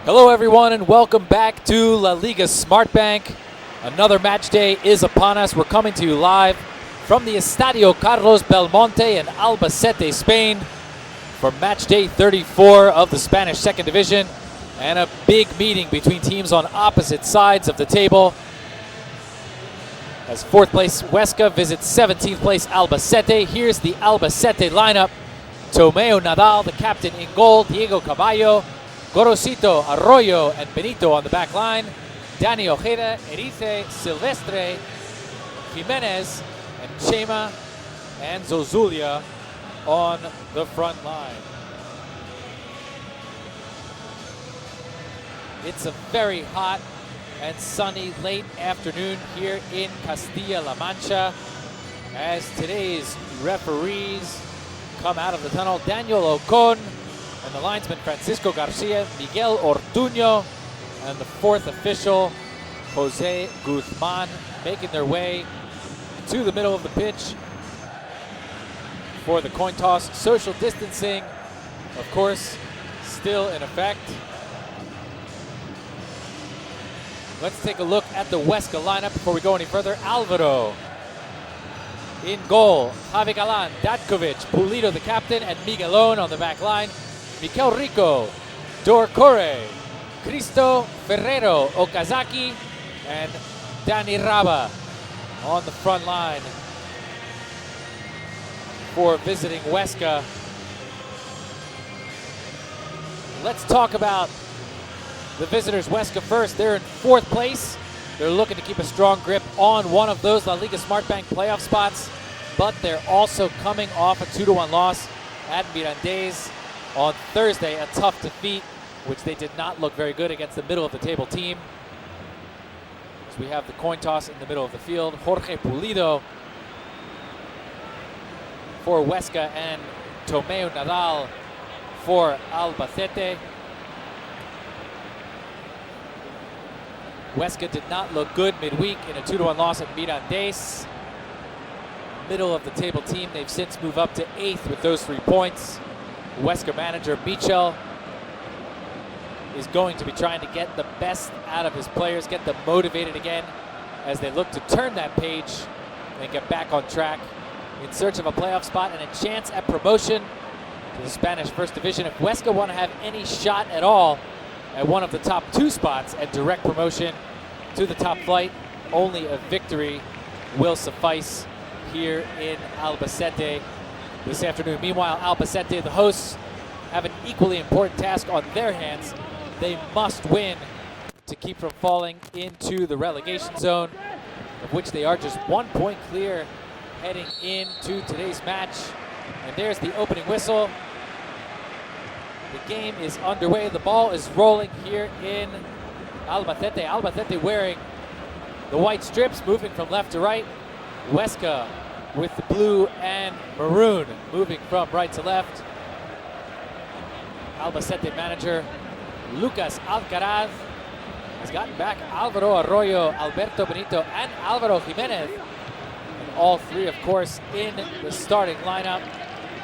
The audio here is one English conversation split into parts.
Hello everyone and welcome back to La Liga Smart Bank. Another match day is upon us. We're coming to you live from the Estadio Carlos Belmonte in Albacete, Spain for match day 34 of the Spanish Second Division, and a big meeting between teams on opposite sides of the table as 4th place Huesca visits 17th place Albacete. Here's the Albacete lineup. Tomeo Nadal, the captain in goal. Diego Caballo, Gorosito, Arroyo, and Benito on the back line. Dani Ojeda, Erice, Silvestre, Jimenez, and Chema, and Zozulia on the front line. It's a very hot and sunny late afternoon here in Castilla-La Mancha as today's referees come out of the tunnel. Daniel Ocon and the linesman Francisco Garcia, Miguel Ortuño, and the 4th official Jose Guzman making their way to the middle of the pitch for the coin toss. Social distancing, of course, still in effect. Let's take a look at the Huesca lineup before we go any further. Alvaro in goal. Javi Galan, Datkovic, Pulido the captain, and Miguelón on the back line. Mikel Rico, Dorcore, Cristo Ferrero, Okazaki, and Dani Raba on the front line for visiting Huesca. Let's talk about the visitors, Huesca, first. They're in 4th place. They're looking to keep a strong grip on one of those La Liga Smart Bank playoff spots, but they're also coming off a 2-1 loss at Mirandés on Thursday, a tough defeat, which they did not look very good against the middle of the table team. So we have the coin toss in the middle of the field. Jorge Pulido for Huesca and Tomeo Nadal for Albacete. Huesca did not look good midweek in a 2-1 loss at Mirandés. Middle of the table team, they've since moved up to 8th with those 3 points. Huesca manager Michel is going to be trying to get the best out of his players, get them motivated again as they look to turn that page and get back on track in search of a playoff spot and a chance at promotion to the Spanish First Division. If Huesca want to have any shot at all at one of the top 2 spots and direct promotion to the top flight, only a victory will suffice here in Albacete this afternoon. Meanwhile, Albacete, the hosts, have an equally important task on their hands. They must win to keep from falling into the relegation zone, of which they are just 1 point clear heading into today's match. And there's the opening whistle. The game is underway. The ball is rolling here in Albacete. Albacete wearing the white strips, moving from left to right. Huesca with the blue and maroon, moving from right to left. Albacete manager Lucas Alcaraz has gotten back Alvaro Arroyo, Alberto Benito, and Alvaro Jimenez. And all 3, of course, in the starting lineup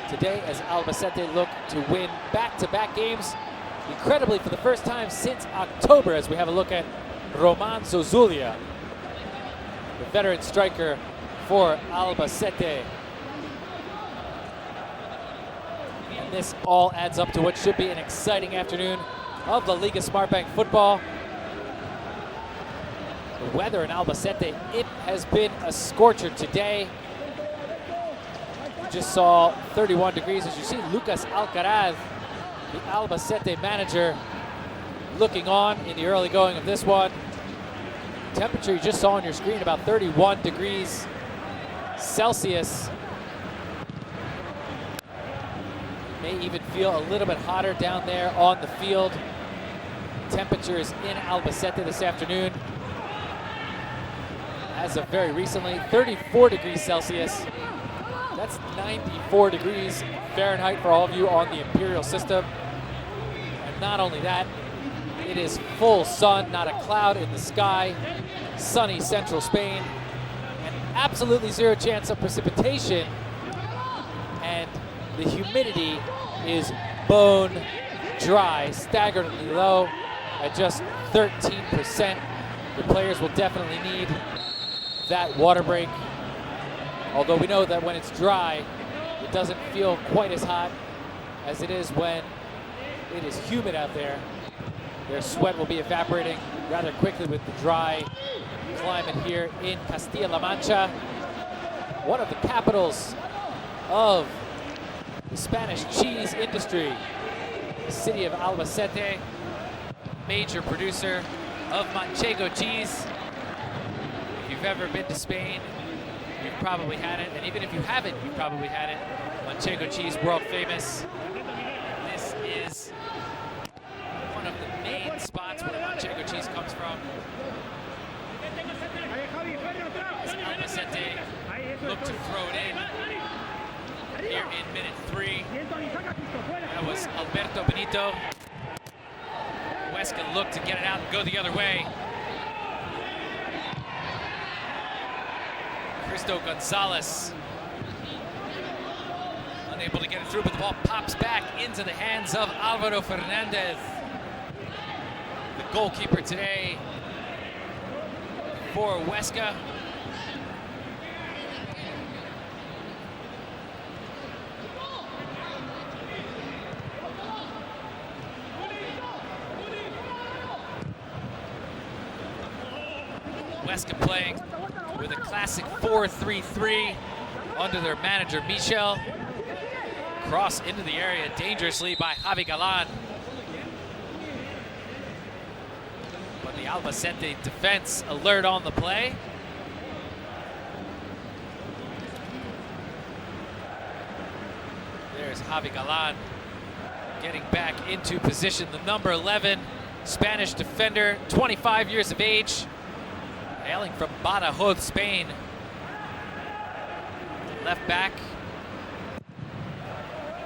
today as Albacete look to win back-to-back games, incredibly for the first time since October, as we have a look at Roman Zozulia, the veteran striker for Albacete. And this all adds up to what should be an exciting afternoon of La Liga Smart Bank football. The weather in Albacete, it has been a scorcher today. You just saw 31 degrees. As you see, Lucas Alcaraz, the Albacete manager, looking on in the early going of this one. Temperature you just saw on your screen, about 31 degrees Celsius. May even feel a little bit hotter down there on the field. Temperatures in Albacete this afternoon, as of very recently, 34 degrees Celsius. That's 94 degrees Fahrenheit for all of you on the imperial system. And not only that, it is full sun, not a cloud in the sky, sunny central Spain, and absolutely 0 chance of precipitation. And the humidity is bone dry, staggeringly low at just 13%. The players will definitely need that water break. Although we know that when it's dry, it doesn't feel quite as hot as it is when it is humid out there. Their sweat will be evaporating rather quickly with the dry climate here in Castilla-La Mancha, one of the capitals of the Spanish cheese industry. The city of Albacete, major producer of manchego cheese. If you've ever been to Spain, you've probably had it, and even if you haven't, you've probably had it. Manchego cheese, world famous. This is one of the main spots where manchego cheese comes from. As Albacete look to throw it in here in minute 3. That was Alberto Benito. Huesca looked to get it out and go the other way. Cristo Gonzalez unable to get it through, but the ball pops back into the hands of Alvaro Fernandez, the goalkeeper today for Huesca. Huesca playing with a classic 4-3-3 under their manager Michel. Cross into the area dangerously by Javi Galan. But the Albacete defense alert on the play. There's Javi Galan getting back into position. The number 11 Spanish defender, 25 years of age, hailing from Badajoz, Spain. Left back,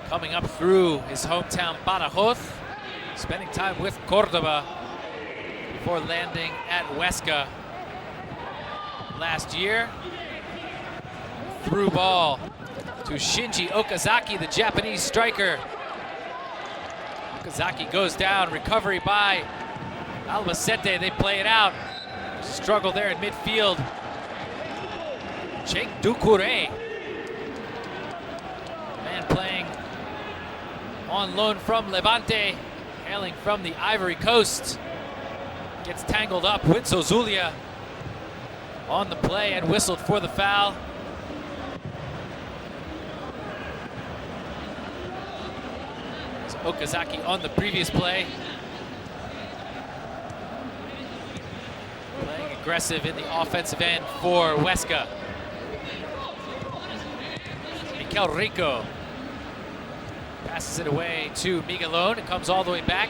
coming up through his hometown Badajoz, spending time with Cordoba before landing at Huesca last year. Through ball to Shinji Okazaki, the Japanese striker. Okazaki goes down, recovery by Albacete, they play it out. Struggle there in midfield. Cheng Doucouré, man playing on loan from Levante, hailing from the Ivory Coast. Gets tangled up with Zozulia on the play and whistled for the foul. So Okazaki on the previous play. Playing aggressive in the offensive end for Huesca. Mikel Rico passes it away to Miguelón. It comes all the way back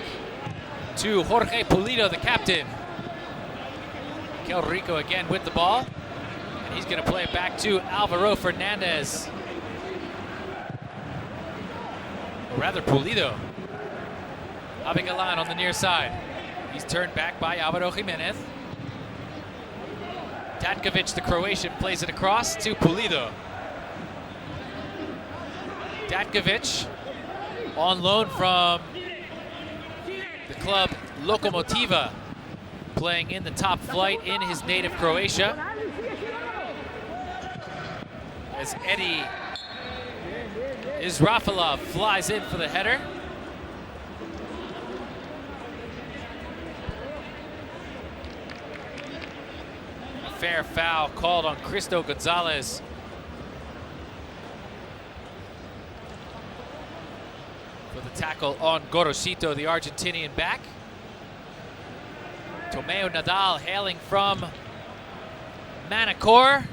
to Jorge Pulido, the captain. Mikel Rico again with the ball. And he's going to play it back to Alvaro Fernandez. Or rather, Pulido. Javi Galan on the near side. He's turned back by Alvaro Jimenez. Tatkovic, the Croatian, plays it across to Pulido. Tatkovic on loan from the club Lokomotiva, playing in the top flight in his native Croatia. As Eddie Israfilov flies in for the header. A fair foul called on Cristo Gonzalez. For the tackle on Gorosito, the Argentinian back. Tomeo Nadal hailing from Manacor,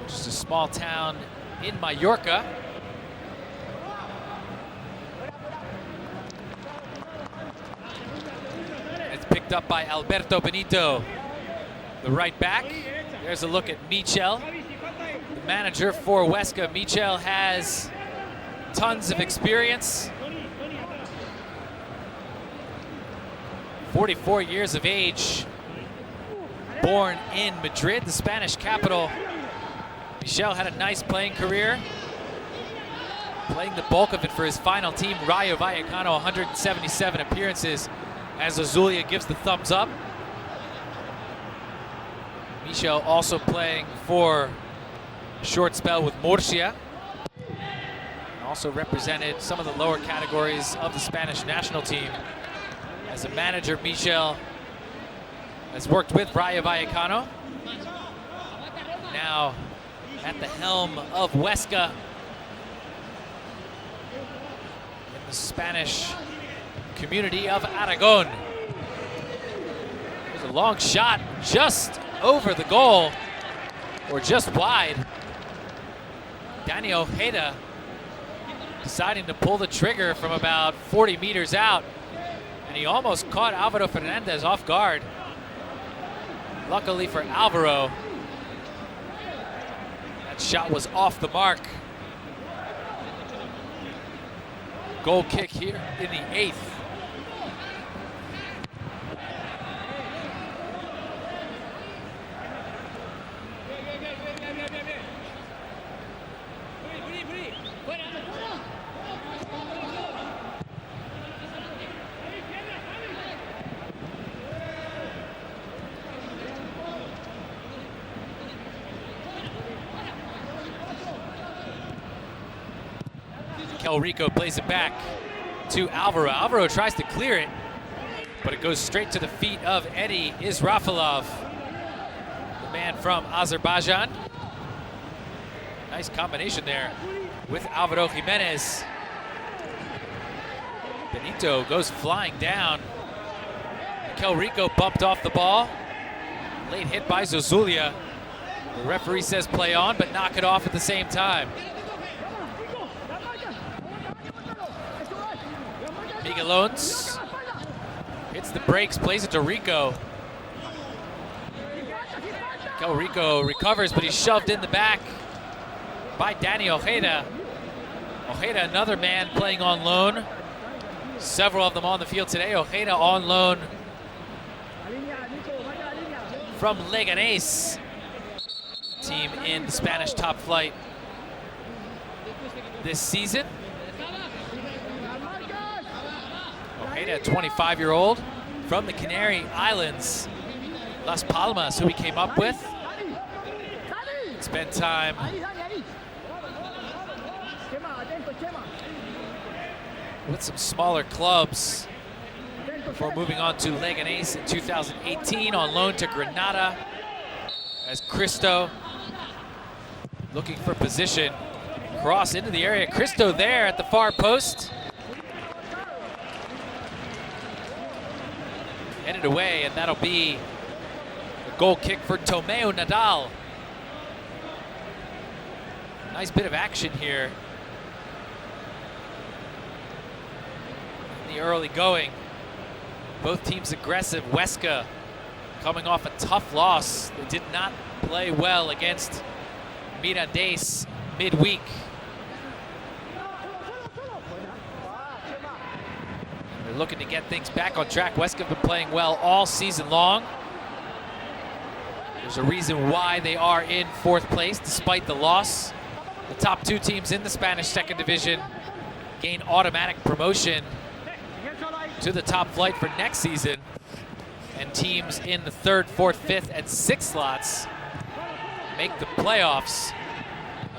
which is a small town in Mallorca. It's picked up by Alberto Benito, the right back. There's a look at Michel, the manager for Huesca. Michel has tons of experience. 44 years of age, born in Madrid, the Spanish capital. Michel had a nice playing career, playing the bulk of it for his final team, Rayo Vallecano, 177 appearances, as Azulia gives the thumbs up. Michel also playing for a short spell with Murcia. Also represented some of the lower categories of the Spanish national team. As a manager, Michel has worked with Rayo Vallecano. Now at the helm of Huesca in the Spanish community of Aragon. There's a long shot just over the goal, or just wide. Dani Ojeda deciding to pull the trigger from about 40 meters out, and he almost caught Alvaro Fernandez off guard. Luckily for Alvaro, that shot was off the mark. Goal kick here in the 8th. Rico plays it back to Alvaro. Alvaro tries to clear it, but it goes straight to the feet of Eddie Israfilov, the man from Azerbaijan. Nice combination there with Alvaro Jimenez. Benito goes flying down. Mikel Rico bumped off the ball. Late hit by Zozulia. The referee says play on, but knock it off at the same time. Miguelones hits the brakes, plays it to Rico. Mikel Rico recovers, but he's shoved in the back by Dani Ojeda. Ojeda, another man playing on loan. Several of them on the field today. Ojeda on loan from Leganés, team in the Spanish top flight this season. Ojeda, a 25-year-old from the Canary Islands, Las Palmas, who he came up with. Spent time with some smaller clubs before moving on to Leganés in 2018 on loan to Granada as Cristo looking for position. Cross into the area. Cristo there at the far post. Headed away, and that'll be a goal kick for Tomeu Nadal. Nice bit of action here in the early going. Both teams aggressive. Huesca coming off a tough loss. They did not play well against Mirandés midweek. They're looking to get things back on track. Huesca have been playing well all season long. There's a reason why they are in 4th place despite the loss. The top 2 teams in the Spanish 2nd division gain automatic promotion to the top flight for next season. And teams in the 3rd, 4th, 5th, and 6th slots make the playoffs.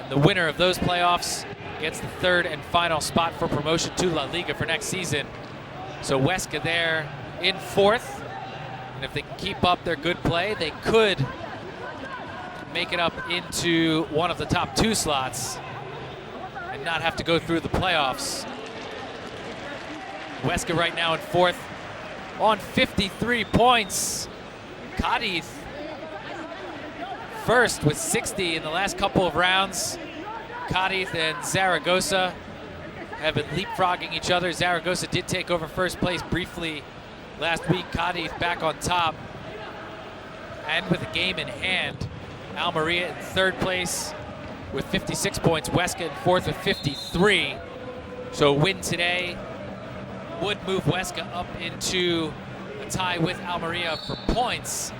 And the winner of those playoffs gets the 3rd and final spot for promotion to La Liga for next season. So Huesca there in 4th. And if they can keep up their good play, they could make it up into one of the top 2 slots and not have to go through the playoffs. Huesca right now in 4th on 53 points. Cadiz first with 60 in the last couple of rounds. Cadiz and Zaragoza have been leapfrogging each other. Zaragoza did take over 1st place briefly last week. Cadiz back on top and with a game in hand. Almeria in 3rd place with 56 points. Huesca in 4th with 53. So a win today would move Huesca up into a tie with Almeria for points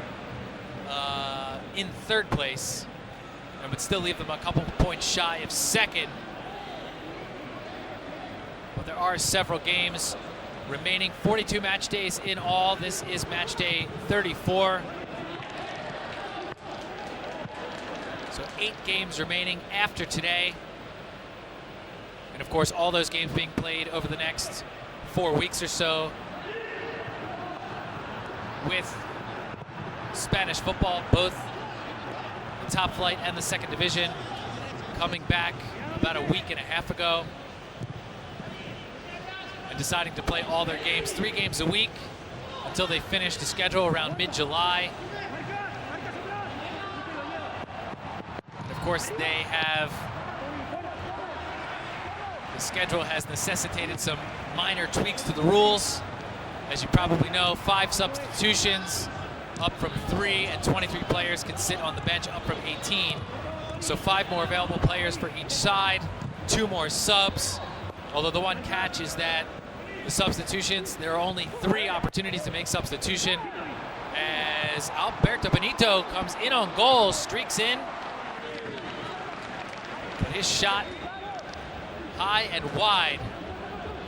in 3rd place, and would still leave them a couple of points shy of 2nd. But there are several games remaining. 42 match days in all. This is match day 34. So 8 games remaining after today. And of course, all those games being played over the next 4 weeks or so, with Spanish football, both the top flight and the second division, coming back about a week and a half ago and deciding to play all their games, 3 games a week, until they finish the schedule around mid-July. Of course, they have, the schedule has necessitated some minor tweaks to the rules. As you probably know, 5 substitutions, up from 3, and 23 players can sit on the bench, up from 18. So 5 more available players for each side, 2 more subs. Although the one catch is that the substitutions, there are only 3 opportunities to make substitution, as Alberto Benito comes in on goal, streaks in. But his shot high and wide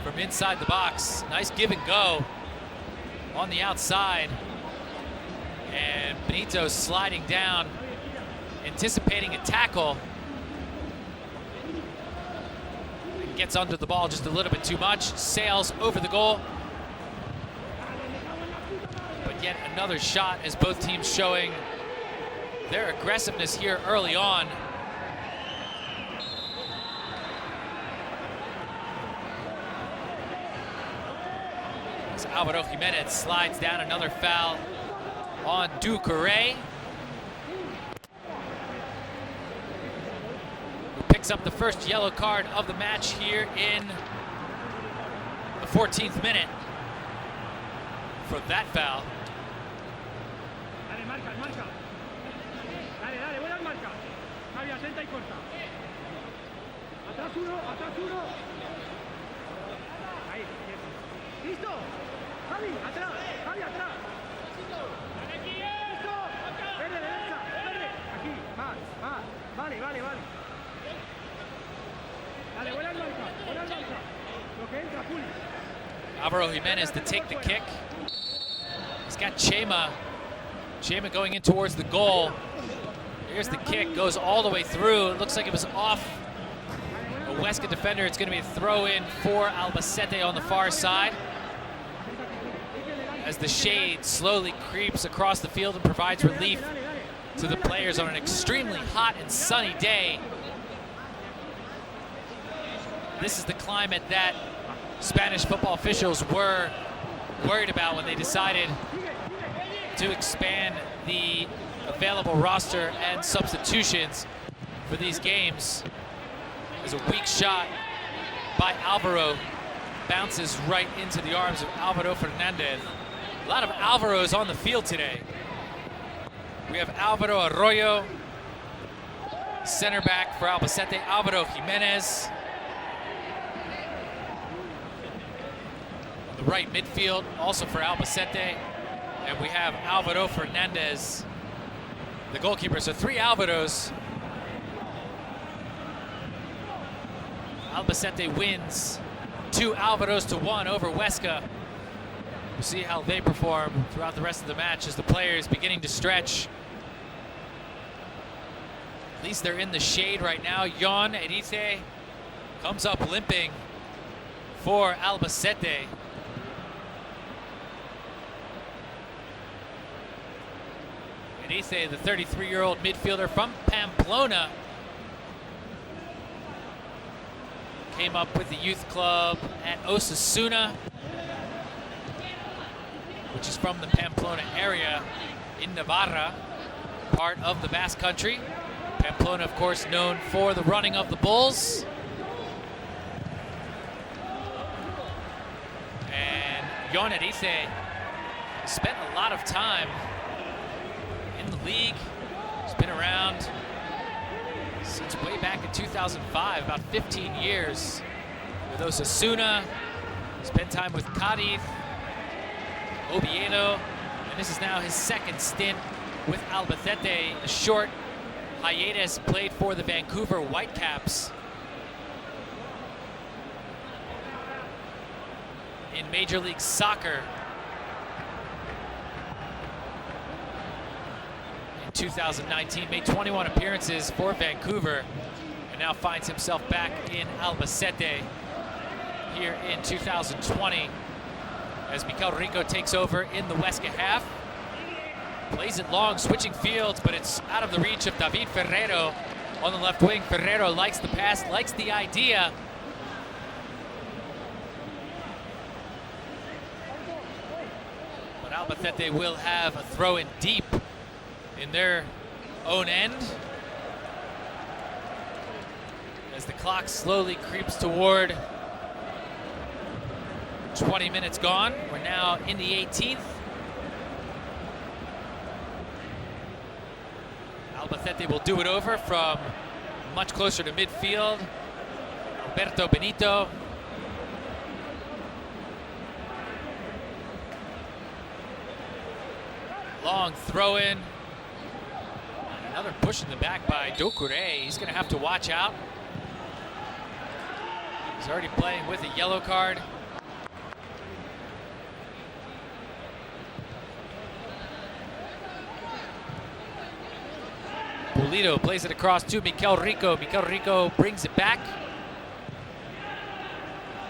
from inside the box. Nice give and go on the outside. And Benito sliding down, anticipating a tackle. Gets under the ball just a little bit too much, sails over the goal. But yet another shot, as both teams showing their aggressiveness here early on. As Alvaro Jimenez slides down, another foul on Ducouré. Picks up the first yellow card of the match here in the 14th minute for that foul. Alvaro Jimenez to take the kick. He's got Chema. Chema going in towards the goal. Here's the kick, goes all the way through. It looks like it was off a Huesca defender. It's going to be a throw in for Albacete on the far side, as the shade slowly creeps across the field and provides relief to the players on an extremely hot and sunny day. This is the climate that Spanish football officials were worried about when they decided to expand the available roster and substitutions for these games. As a weak shot by Alvaro bounces right into the arms of Alvaro Fernandez. A lot of Alvaros on the field today. We have Alvaro Arroyo, center back for Albacete, Alvaro Jimenez. On the right midfield, also for Albacete. And we have Alvaro Fernandez, the goalkeeper. So 3 Alvaros. Albacete wins 2 Alvaros to 1 over Huesca. We'll see how they perform throughout the rest of the match as the players beginning to stretch. At least they're in the shade right now. Jon Erice comes up limping for Albacete. Erice, the 33-year-old midfielder from Pamplona, came up with the youth club at Osasuna, which is from the Pamplona area in Navarra, part of the Basque Country. Pamplona, of course, known for the running of the bulls. And Jon Erice spent a lot of time in the league. He's been around since way back in 2005, about 15 years with Osasuna. Spent time with Cadiz, Oviedo, and this is now his second stint with Albacete. A short hiatus, played for the Vancouver Whitecaps. in Major League Soccer. In 2019, made 21 appearances for Vancouver, and now finds himself back in Albacete here in 2020 as Mikel Rico takes over in the Huesca half. Plays it long, switching fields, but it's out of the reach of David Ferreiro on the left wing. Ferreiro likes the pass, likes the idea. But Albacete will have a throw in deep in their own end as the clock slowly creeps toward 20 minutes gone. We're now in the 18th. Albacete will do it over from much closer to midfield. Alberto Benito. Long throw in. Another push in the back by Doucouré. He's going to have to watch out. He's already playing with a yellow card. Pulido plays it across to Mikel Rico. Mikel Rico brings it back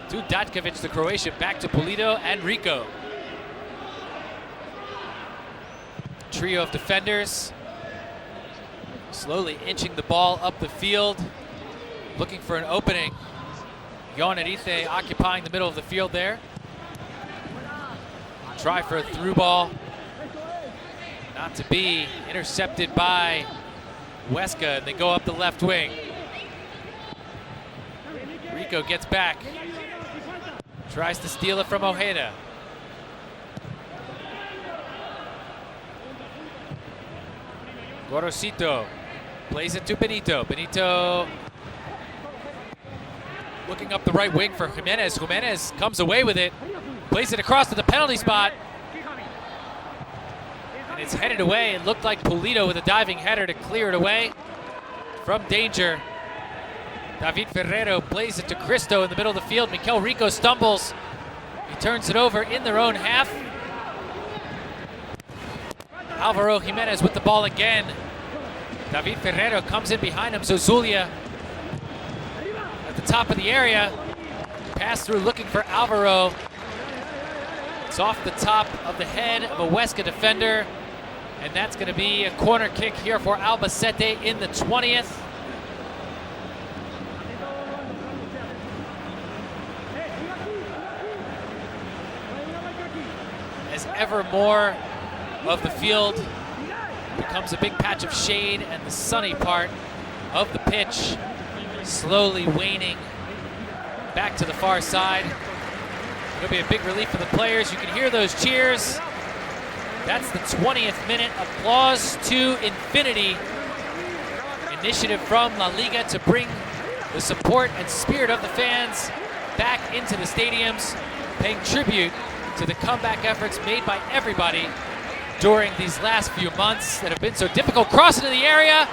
to Datkovic, the Croatian, back to Pulido and Rico. Trio of defenders slowly inching the ball up the field, looking for an opening. Yon Erithe occupying the middle of the field there. Try for a through ball. Not to be, intercepted by Huesca, and they go up the left wing. Rico gets back. Tries to steal it from Ojeda. Gorosito plays it to Benito. Benito looking up the right wing for Jimenez. Jimenez comes away with it. Plays it across to the penalty spot. And it's headed away. It looked like Pulido with a diving header to clear it away from danger. David Ferreiro plays it to Cristo in the middle of the field. Mikel Rico stumbles. He turns it over in their own half. Alvaro Jimenez with the ball again. David Ferreiro comes in behind him. Zozulia at the top of the area. Pass through looking for Alvaro. It's off the top of the head of a Huesca defender. And that's going to be a corner kick here for Albacete in the 20th. As ever more of the field becomes a big patch of shade and the sunny part of the pitch slowly waning back to the far side. It'll be a big relief for the players. You can hear those cheers. That's the 20th minute. Applause to infinity. Initiative from La Liga to bring the support and spirit of the fans back into the stadiums, paying tribute to the comeback efforts made by everybody during these last few months that have been so difficult. Cross into the area,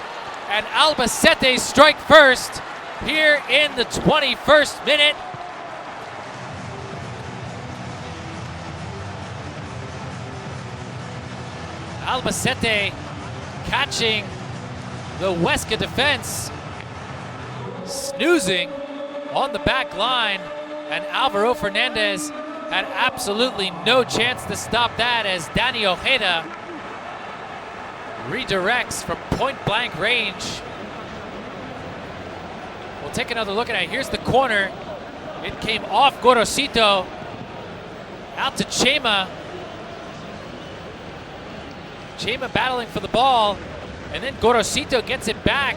and Albacete strike first here in the 21st minute. Albacete catching the Huesca defense, snoozing on the back line, and Alvaro Fernandez had absolutely no chance to stop that as Dani Ojeda redirects from point-blank range. We'll take another look at it. Here's the corner. It came off Gorosito, out to Chema. Chema battling for the ball, and then Gorosito gets it back.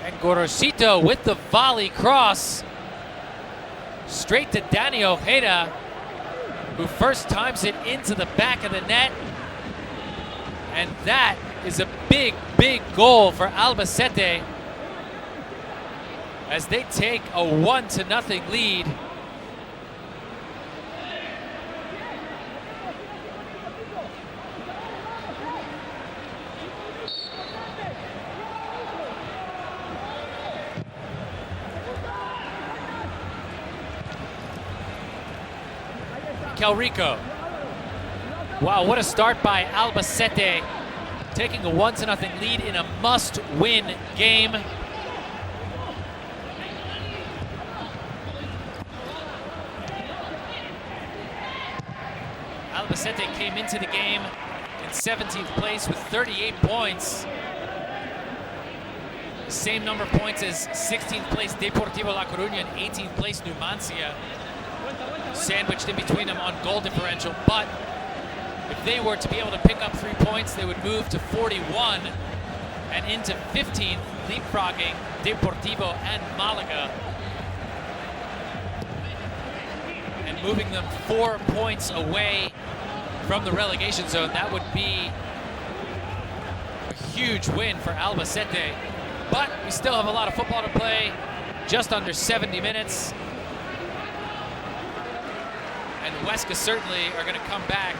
And Gorosito with the volley cross straight to Dani Ojeda, who first times it into the back of the net. And that is a big, big goal for Albacete as they take a 1-0 lead. Mikel Rico. Wow, what a start by Albacete, taking a 1-0 lead in a must-win game. Albacete came into the game in 17th place with 38 points. The same number of points as 16th place Deportivo La Coruña and 18th place Numancia. Sandwiched in between them on goal differential, but if they were to be able to pick up 3 points, they would move to 41 and into 15th, leapfrogging Deportivo and Malaga, and moving them 4 points away from the relegation zone. That would be a huge win for Albacete. But we still have a lot of football to play, just under 70 minutes. And Huesca certainly are going to come back,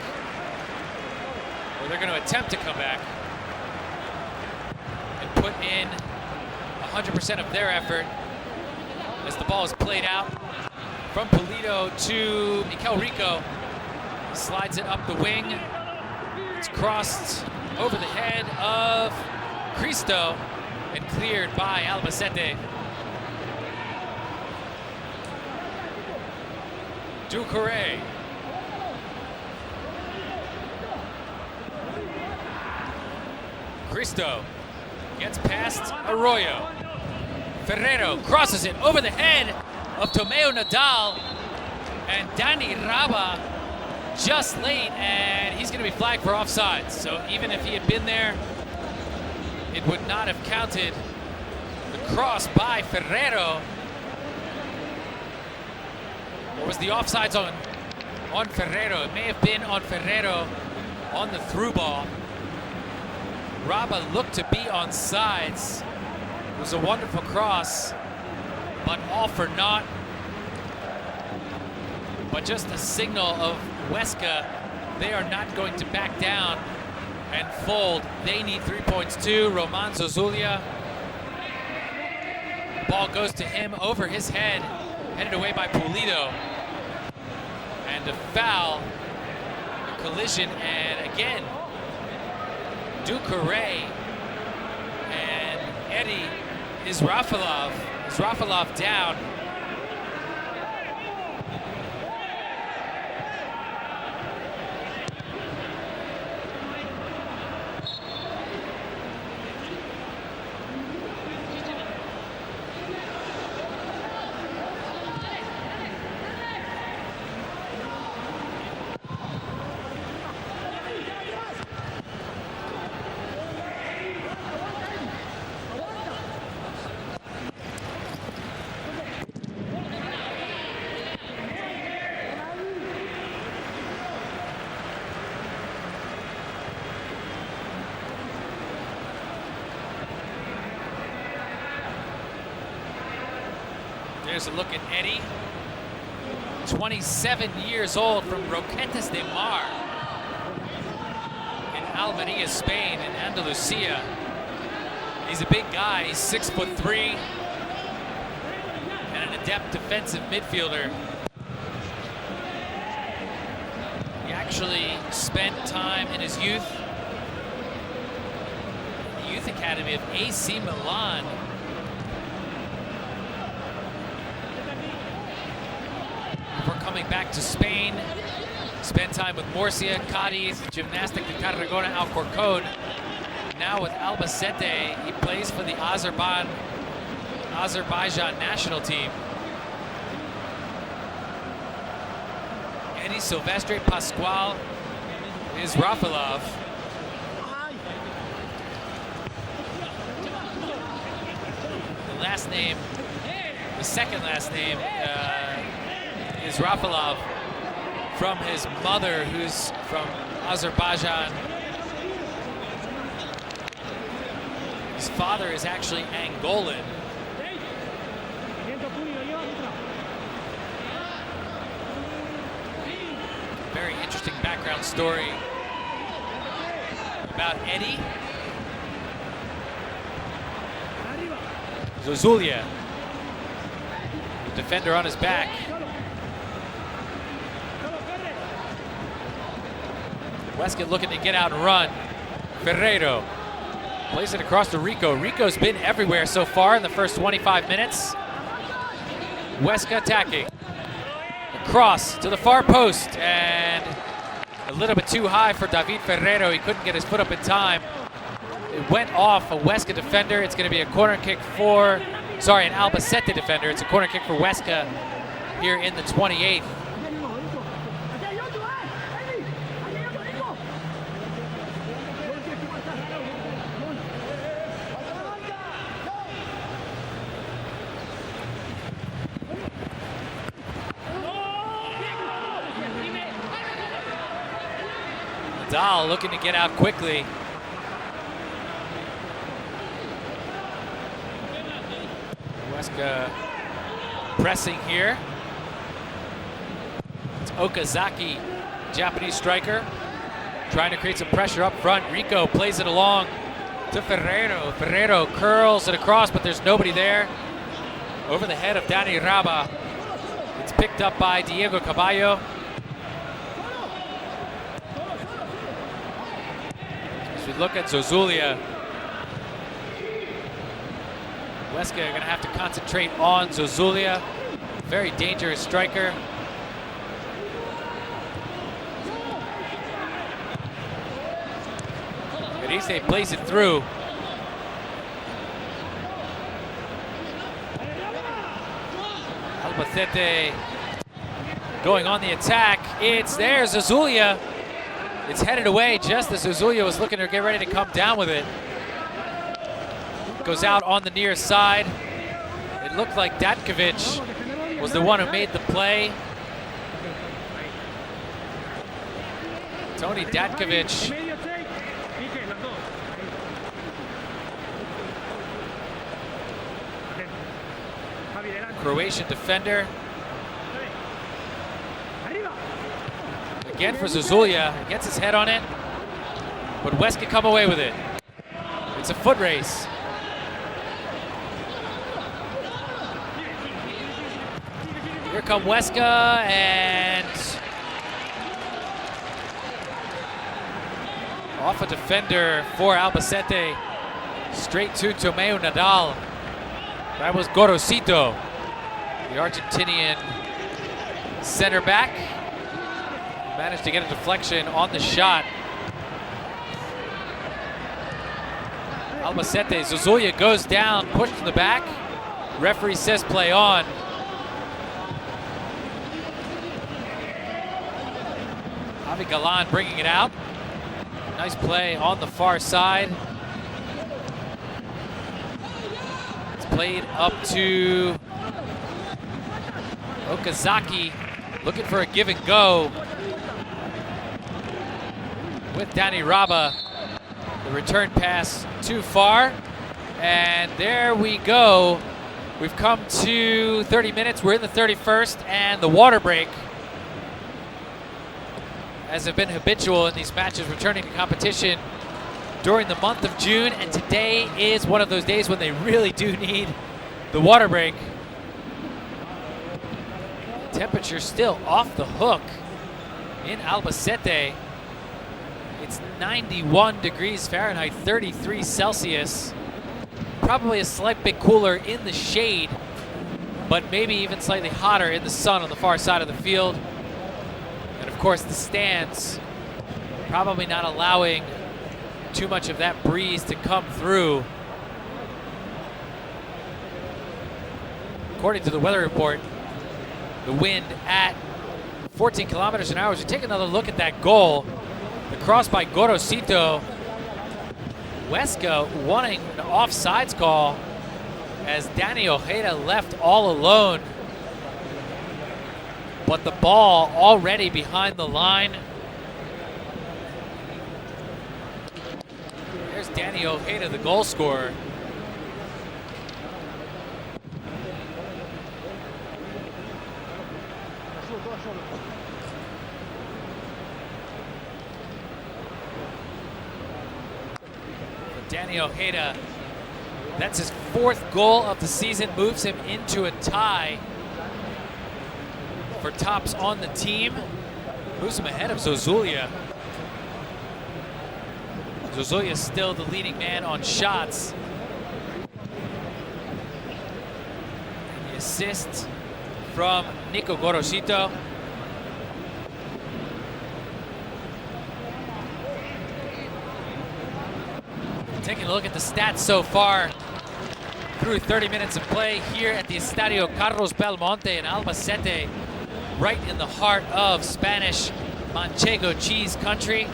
or they're going to attempt to come back and put in 100% of their effort as the ball is played out from Pulido to Mikel Rico. He slides it up the wing. It's crossed over the head of Cristo and cleared by Albacete. Ducouré. Cristo gets past Arroyo. Ferrero crosses it over the head of Tomeo Nadal, and Dani Raba just late, and he's going to be flagged for offsides. So even if he had been there, it would not have counted. The cross by Ferrero. Or was the offsides on Ferrero? It may have been on Ferrero on the through ball. Raba looked to be on sides. It was a wonderful cross, but all for naught. But just a signal of Huesca, they are not going to back down and fold. They need 3 points too. Roman Zozulia. Ball goes to him over his head, headed away by Pulido. And a foul, a collision, and again, Ducouré and Eddie Israfilov down. There's a look at Eddie, 27 years old, from Roquetas de Mar in Almeria, Spain, in Andalusia. He's a big guy. He's 6'3" and an adept defensive midfielder. He actually spent time in his youth in the youth academy of AC Milan. Before coming back to Spain, spent time with Murcia, Cadiz, Gymnastic de Tarragona, Alcorcón. Now with Albacete, he plays for the Azerbaijan national team. Eddie Silvestre Pascual Israfilov. The last name, the second last name, Israfilov, from his mother, who's from Azerbaijan. His father is actually Angolan. Very interesting background story about Eddie. Zozulia, the defender on his back. Huesca looking to get out and run. Ferreiro plays it across to Rico. Rico's been everywhere so far in the first 25 minutes. Huesca attacking. Across to the far post, and a little bit too high for David Ferreiro. He couldn't get his foot up in time. It went off a Huesca defender. It's going to be a corner kick for, an Albacete defender. It's a corner kick for Huesca here in the 28th. Nadal looking to get out quickly. Huesca pressing here. It's Okazaki, Japanese striker, trying to create some pressure up front. Rico plays it along to Ferreiro. Ferreiro curls it across, but there's nobody there. Over the head of Dani Raba. It's picked up by Diego Caballo. As we look at Zozulia, Huesca are going to have to concentrate on Zozulia. Very dangerous striker. Eritrea plays it through. Albacete going on the attack. It's there, Zozulia. It's headed away just as Zozulia was looking to get ready to come down with it. Goes out on the near side. It looked like Datkovic was the one who made the play. Tony Datkovic. Croatian defender. Again for Zozulia. Gets his head on it. But Huesca come away with it. It's a foot race. Here come Huesca, and off a defender for Albacete. Straight to Tomeu Nadal. That was Gorosito, the Argentinian center back. Managed to get a deflection on the shot. Albacete, Zozulia goes down, pushed to the back. Referee says play on. Javi Galan bringing it out. Nice play on the far side. It's played up to Okazaki, looking for a give and go with Dani Raba. The return pass too far, and there we go. We've come to 30 minutes. We're in the 31st, and the water break, as have been habitual in these matches, returning to competition during the month of June, and today is one of those days when they really do need the water break. Temperature still off the hook in Albacete. It's 91 degrees Fahrenheit, 33 Celsius. Probably a slight bit cooler in the shade, but maybe even slightly hotter in the sun on the far side of the field. And of course the stands probably not allowing too much of that breeze to come through. According to the weather report, the wind at 14 kilometers an hour. As we take another look at that goal, the cross by Gorosito. Huesca wanting an offsides call as Dani Ojeda left all alone. But the ball already behind the line. There's Dani Ojeda, the goal scorer. Dani Ojeda, that's his 4th goal of the season, moves him into a tie for tops on the team, moves him ahead of Zozulia. Zozulia is still the leading man on shots. And the assist from Nico Gorosito. Taking a look at the stats so far through 30 minutes of play here at the Estadio Carlos Belmonte in Albacete, right in the heart of Spanish Manchego cheese country.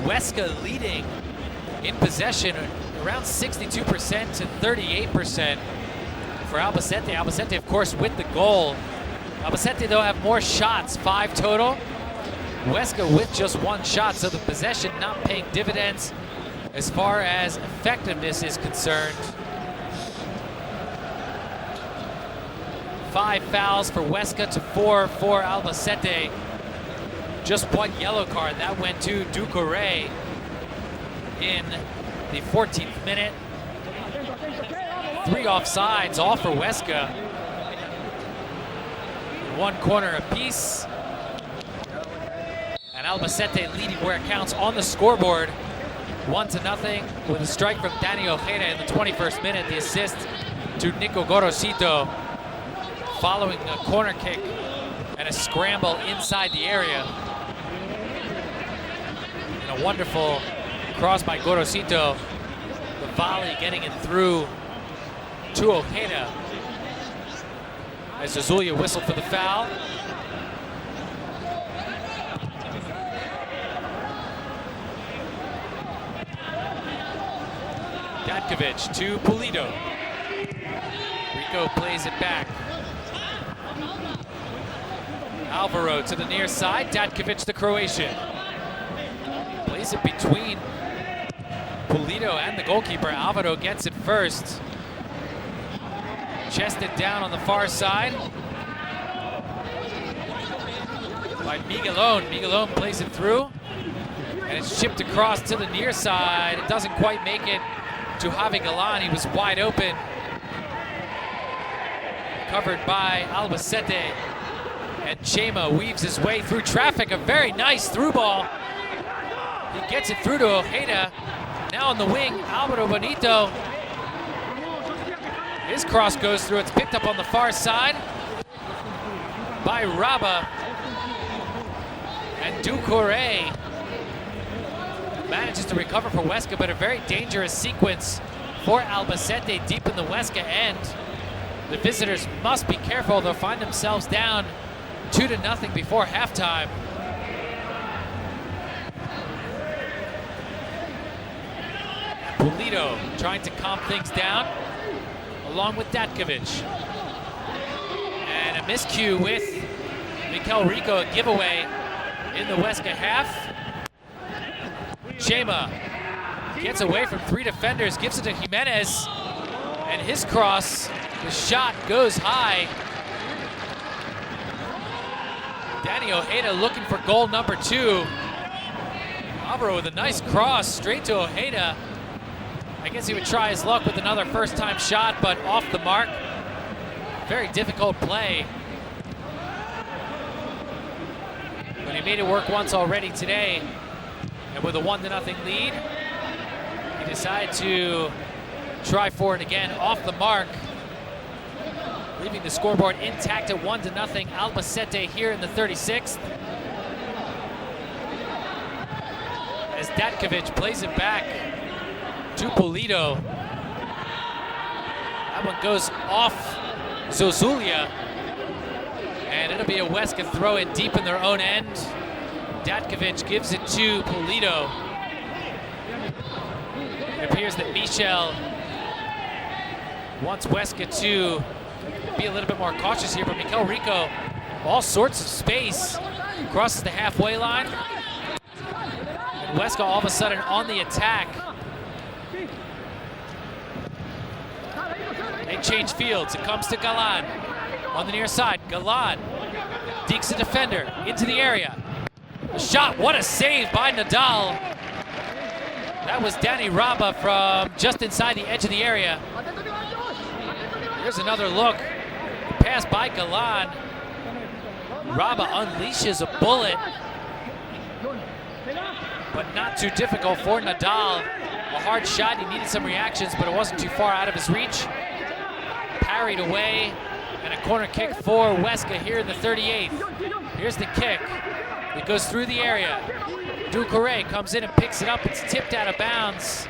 Huesca leading in possession around 62% to 38% for Albacete. Albacete, of course, with the goal. Albacete, though, have more shots, 5 total. Huesca with just 1 shot, so the possession not paying dividends as far as effectiveness is concerned. 5 fouls for Huesca to 4 for Albacete. Just 1 yellow card. That went to Ducouré in the 14th minute. 3 offsides, all for Huesca. 1 corner apiece. And Albacete leading where it counts on the scoreboard. 1-0 with a strike from Danny Ojeda in the 21st minute. The assist to Nico Gorosito following a corner kick and a scramble inside the area. And a wonderful cross by Gorosito. The volley getting it through to Ojeda as Zozulia whistled for the foul. Datkovic to Pulido. Rico plays it back. Alvaro to the near side. Datkovic, the Croatian. Plays it between Pulido and the goalkeeper. Alvaro gets it first. Chested down on the far side by Miguelon. Miguelon plays it through. And it's chipped across to the near side. It doesn't quite make it to Javi Galan. He was wide open. Covered by Albacete. And Chema weaves his way through traffic. A very nice through ball. He gets it through to Ojeda. Now on the wing, Alvaro Bonito. His cross goes through. It's picked up on the far side by Raba. And Ducouré manages to recover for Huesca, but a very dangerous sequence for Albacete deep in the Huesca end. The visitors must be careful. They'll find themselves down 2-0 before halftime. Pulido trying to calm things down along with Datkovic. And a miscue with Mikel Rico, a giveaway in the Huesca half. Chema gets away from 3 defenders, gives it to Jimenez, and his cross, the shot goes high. Danny Ojeda looking for goal number 2. Alvaro with a nice cross straight to Ojeda. I guess he would try his luck with another first-time shot, but off the mark. Very difficult play. But he made it work once already today. And with a 1-0 lead, he decided to try for it again off the mark, leaving the scoreboard intact at 1-0. Albacete here in the 36th. As Datkovic plays it back to Pulido. That one goes off Zozulia. And it'll be a Huesca throw in deep in their own end. Datkovic gives it to Pulido. It appears that Michel wants Huesca to be a little bit more cautious here, but Mikel Rico, all sorts of space, crosses the halfway line. And Huesca all of a sudden on the attack. They change fields. It comes to Galan on the near side. Galan dekes a defender into the area. A shot, what a save by Nadal. That was Danny Raba from just inside the edge of the area. Here's another look. Pass by Galan. Raba unleashes a bullet. but not too difficult for Nadal. A hard shot, he needed some reactions, but it wasn't too far out of his reach. Parried away, and a corner kick for Huesca here in the 38th. Here's the kick. It goes through the area. Doucouré comes in and picks it up. It's tipped out of bounds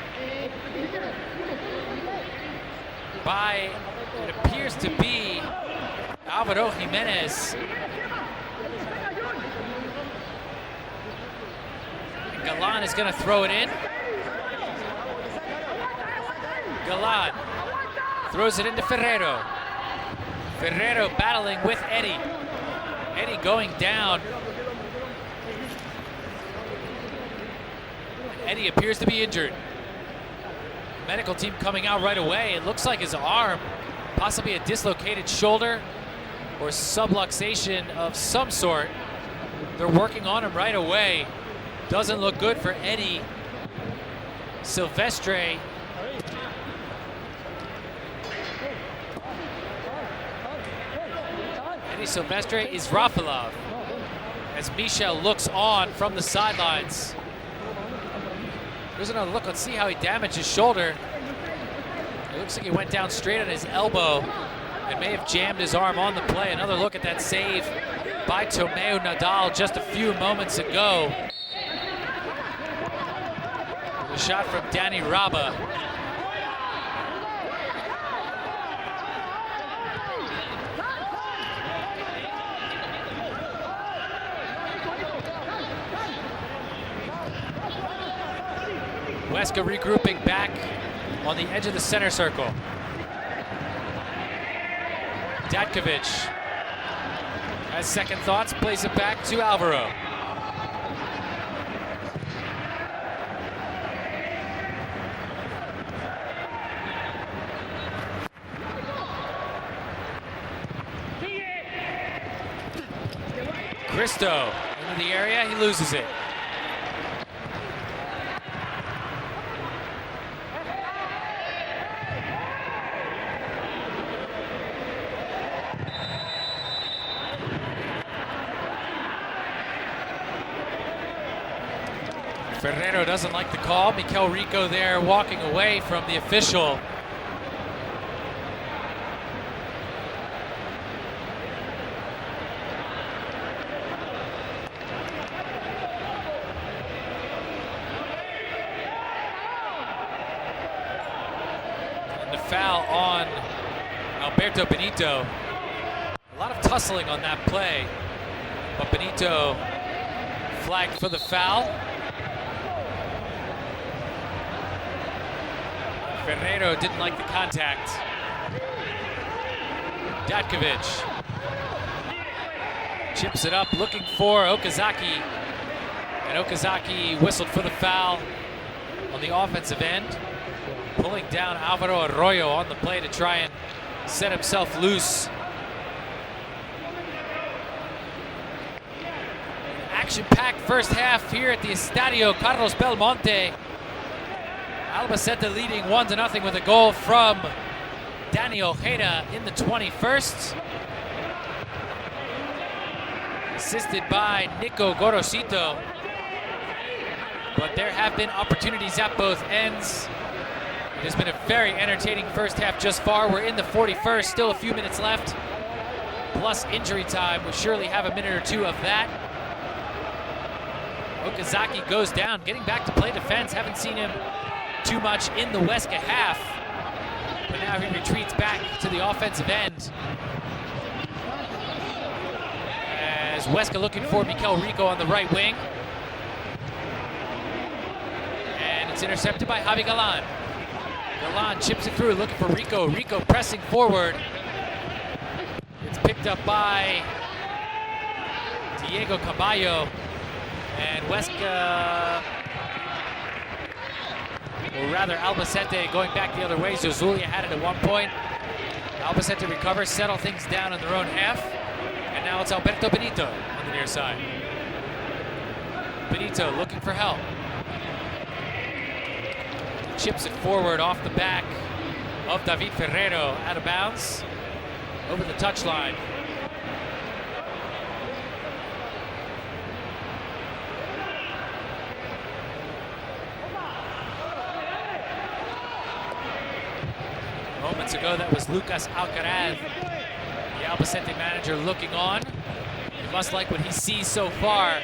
by what appears to be Alvaro Jimenez. Galan is going to throw it in. Galan throws it into Ferrero. Ferrero battling with Eddie. Eddie going down. Eddie appears to be injured. Medical team coming out right away. It looks like his arm, possibly a dislocated shoulder or subluxation of some sort. They're working on him right away. Doesn't look good for Eddie Silvestre. Eddie Silvestre is Rafalov as Michel looks on from the sidelines. Here's another look. Let's see how he damaged his shoulder. It looks like he went down straight on his elbow and may have jammed his arm on the play. Another look at that save by Tomeu Nadal just a few moments ago. The shot from Danny Raba. Huesca regrouping back on the edge of the center circle. Datkovic has second thoughts, plays it back to Alvaro. Cristo into the area, he loses it. Ferrero doesn't like the call. Mikel Rico there walking away from the official. And the foul on Alberto Benito. A lot of tussling on that play, but Benito flagged for the foul. Ferrero didn't like the contact. Datkovic chips it up, looking for Okazaki. And Okazaki whistled for the foul on the offensive end, pulling down Alvaro Arroyo on the play to try and set himself loose. Action-packed first half here at the Estadio Carlos Belmonte. Albacete leading 1-0 with a goal from Danny Ojeda in the 21st. Assisted by Nico Gorosito. But there have been opportunities at both ends. It has been a very entertaining first half just far. We're in the 41st, still a few minutes left. Plus injury time. We'll surely have a minute or two of that. Okazaki goes down, getting back to play defense. Haven't seen him too much in the Huesca half, but now he retreats back to the offensive end. As Huesca looking for Mikel Rico on the right wing. And it's intercepted by Javi Galan. Galan chips it through, looking for Rico. Rico pressing forward. It's picked up by Diego Caballo. And Huesca, or rather Albacete going back the other way. Zozulia had it at one point. Albacete recovers, settle things down on their own half. And now it's Alberto Benito on the near side. Benito looking for help. Chips it forward off the back of David Ferrero, out of bounds, over the touchline. Moments ago, that was Lucas Alcaraz, the Albacete manager, looking on. He must like what he sees so far.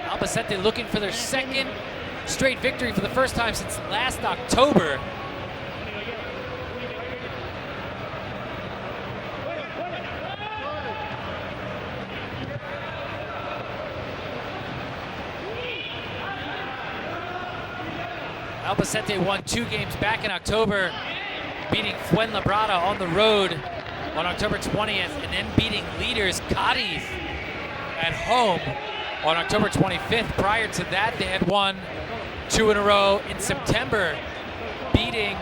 Albacete looking for their second straight victory for the first time since last October. Albacete won 2 games back in October, beating Fuenlabrada on the road on October 20th, and then beating leaders Cadiz at home on October 25th. Prior to that, they had won 2 in a row in September, beating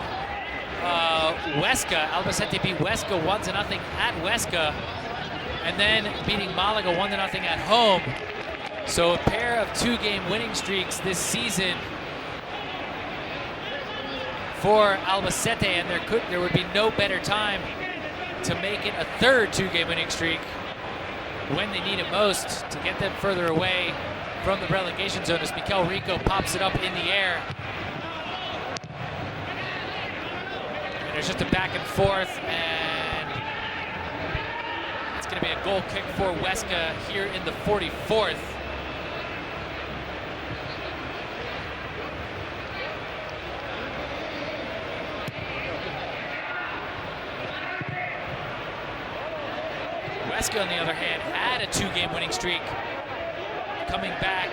Huesca. Albacete beat Huesca 1-0 at Huesca, and then beating Malaga 1-0 at home. So a pair of 2-game winning streaks this season for Albacete, and there would be no better time to make it a third 2-game winning streak when they need it most to get them further away from the relegation zone, as Mikel Rico pops it up in the air. And there's just a back and forth, and it's going to be a goal kick for Huesca here in the 44th. Huesca, on the other hand, had a 2-game winning streak coming back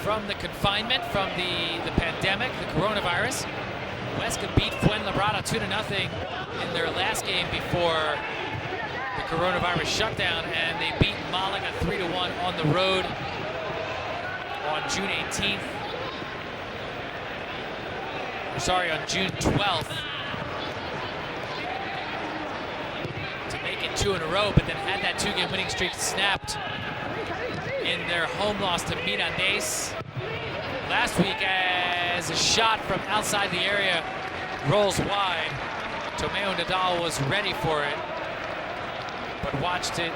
from the confinement, from the pandemic, the coronavirus. Huesca beat Fuenlabrada 2-0 in their last game before the coronavirus shutdown, and they beat Malaga 3-1 on the road on June 18th. Sorry, on June 12th. 2 in a row, but then had that 2-game winning streak snapped in their home loss to Mirandes last week, as a shot from outside the area rolls wide. Tomeo Nadal was ready for it, but watched it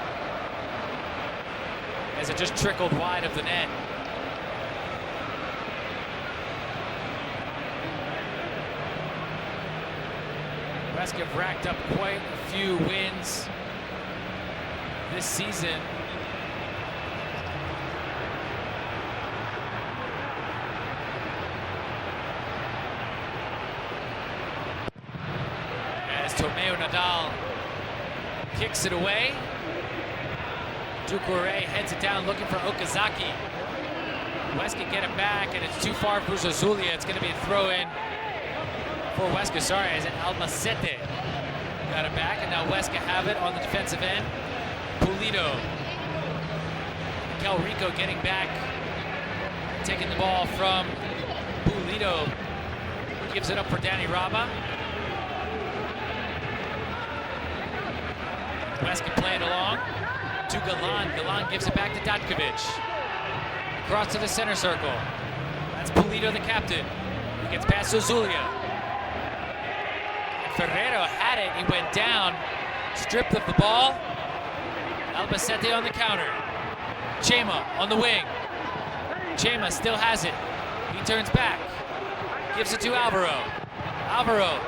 as it just trickled wide of the net. Huesca have racked up quite a few wins this season. As Tomeo Nadal kicks it away, Doucouré heads it down looking for Okazaki. Huesca get it back, and it's too far for Zazulia. It's going to be a throw-in for Huesca, sorry, as Albacete got it back, and now Huesca have it on the defensive end. Pulido. Mikel Rico getting back, taking the ball from Pulido. Gives it up for Danny Raba. Huesca play it along to Galan. Galan gives it back to Datkovic. Across to the center circle. That's Pulido, the captain. He gets past Zazulia. Ferrero had it, he went down, stripped of the ball. Albacete on the counter. Chema on the wing. Chema still has it. He turns back, gives it to Alvaro. Alvaro,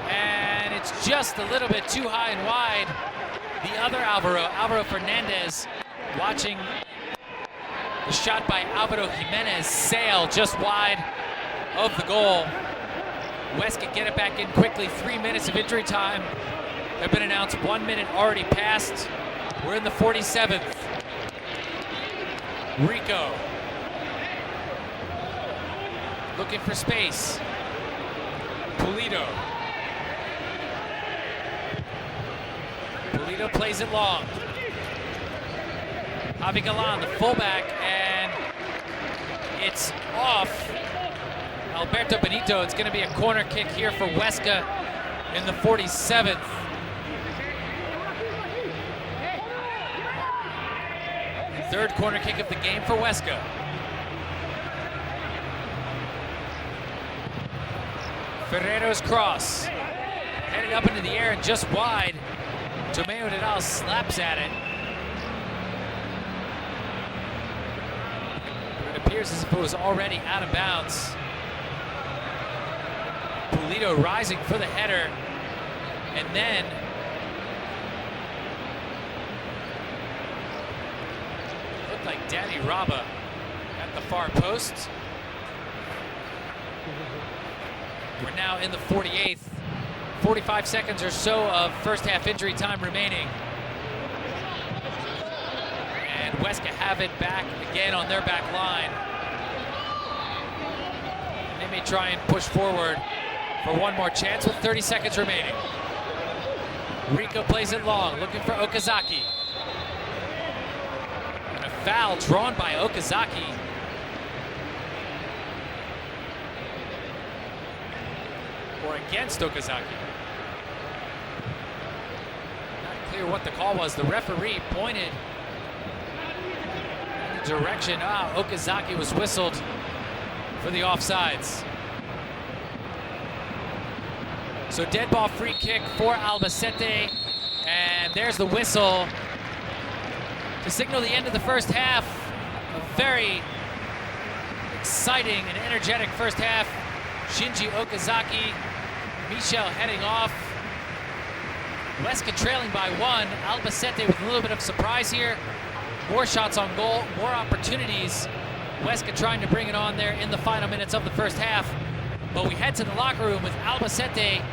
and it's just a little bit too high and wide. The other Alvaro, Alvaro Fernandez, watching the shot by Alvaro Jimenez sail just wide of the goal. Huesca get it back in quickly. 3 minutes of injury time have been announced. 1 minute already passed. We're in the 47th. Rico looking for space. Pulido. Pulido plays it long. Javi Galan, the fullback, and it's off Alberto Benito. It's going to be a corner kick here for Huesca in the 47th. Third corner kick of the game for Huesca. Ferrero's cross. Headed up into the air and just wide. Tomeo Nadal slaps at it. But it appears as if it was already out of bounds. Pulido rising for the header, and then looked like Danny Raba at the far post. We're now in the 48th, 45 seconds or so of first half injury time remaining. And Huesca have it back again on their back line. And they may try and push forward for one more chance with 30 seconds remaining. Rico plays it long, looking for Okazaki. And a foul drawn by Okazaki. Or against Okazaki. Not clear what the call was. The referee pointed in the direction. Okazaki was whistled for the offsides. So dead ball free kick for Albacete, and there's the whistle to signal the end of the first half. A very exciting and energetic first half. Shinji Okazaki, Michel heading off. Huesca trailing by 1. Albacete with a little bit of surprise here. More shots on goal, more opportunities. Huesca trying to bring it on there in the final minutes of the first half. But we head to the locker room with Albacete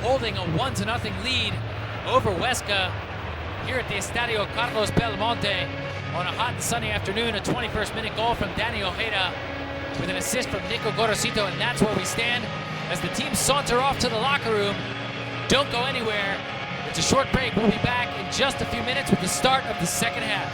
holding a 1-0 lead over Huesca here at the Estadio Carlos Belmonte on a hot and sunny afternoon. A 21st minute goal from Danny Ojeda with an assist from Nico Gorosito, and that's where we stand as the team saunter off to the locker room. Don't go anywhere. It's a short break. We'll be back in just a few minutes with the start of the second half.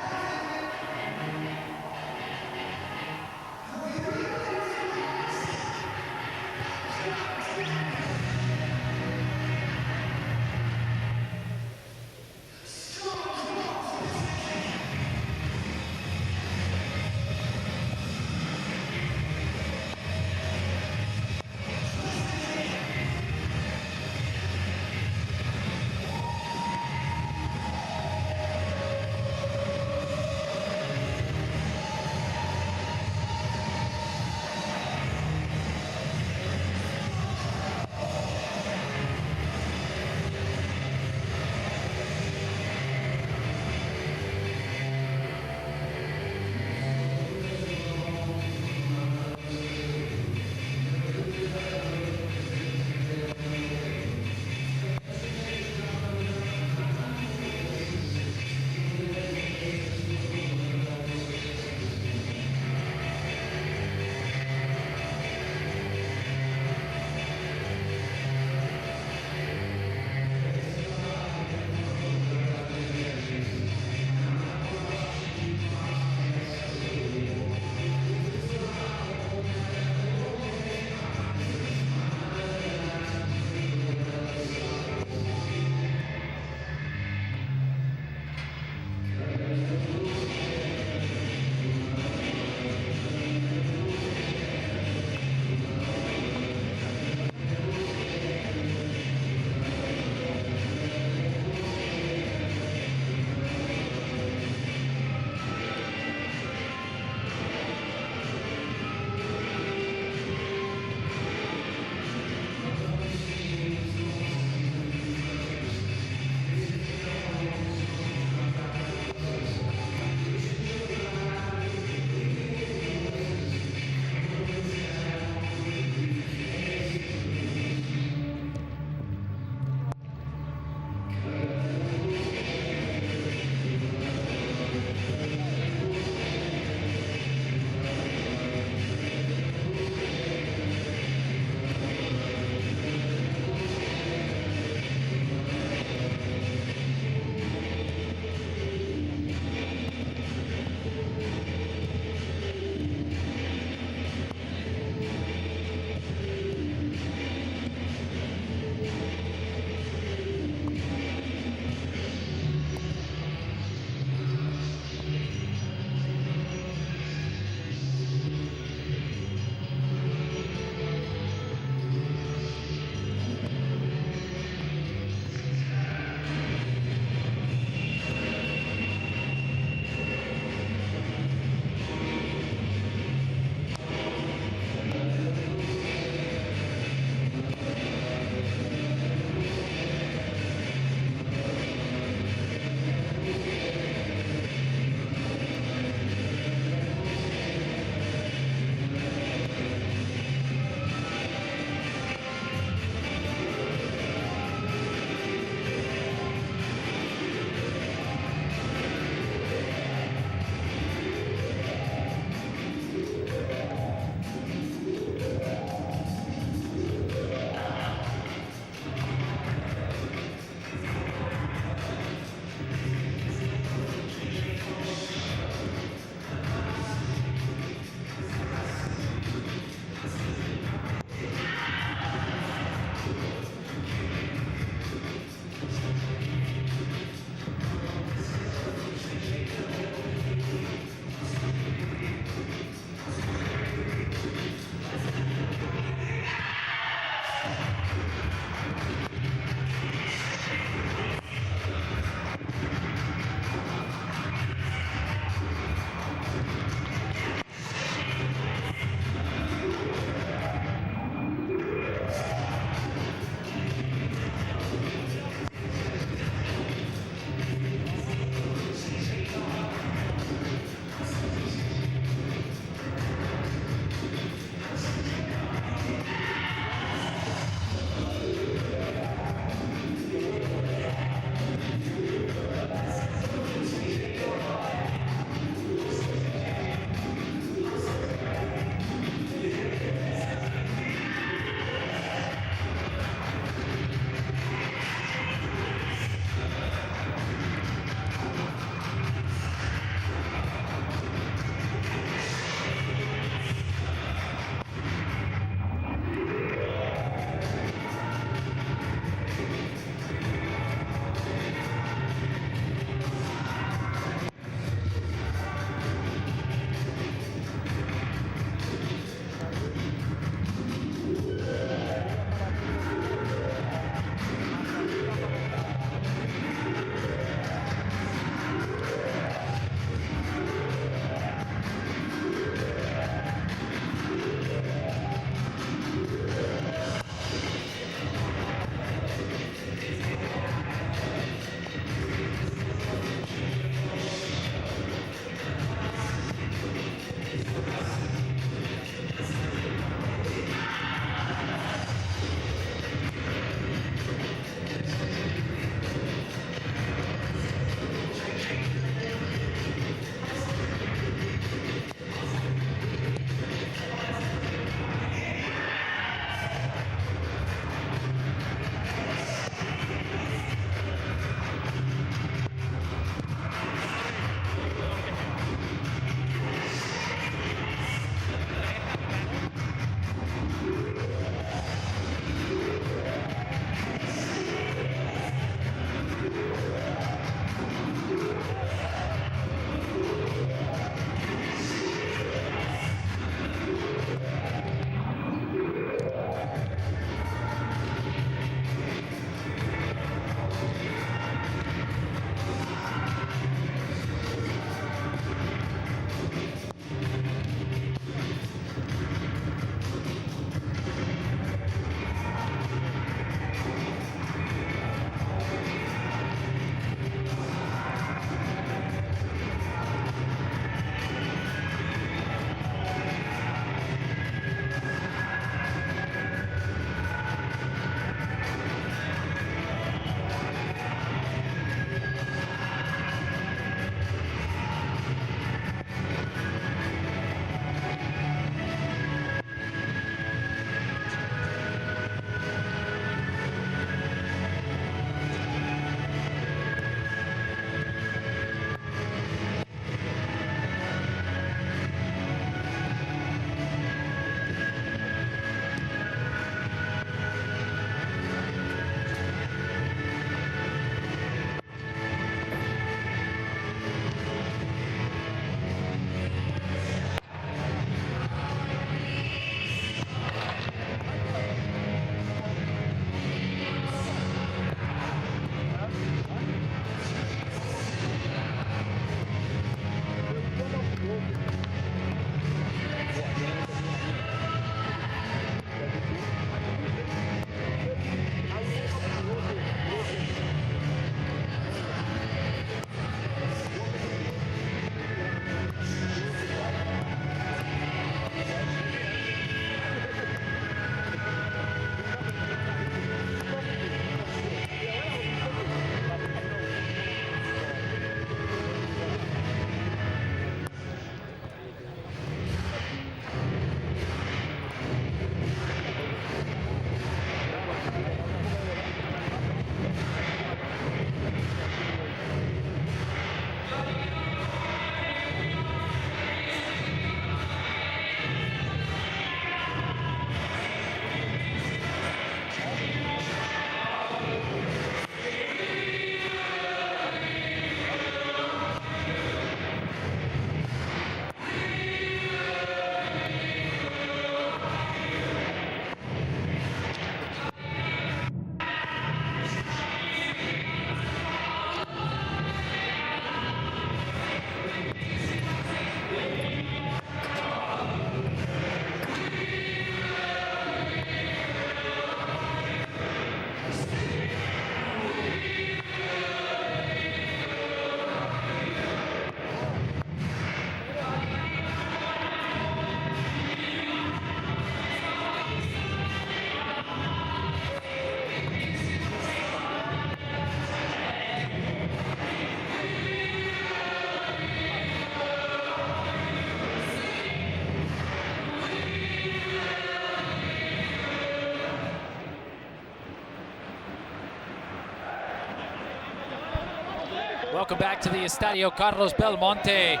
Welcome back to the Estadio Carlos Belmonte.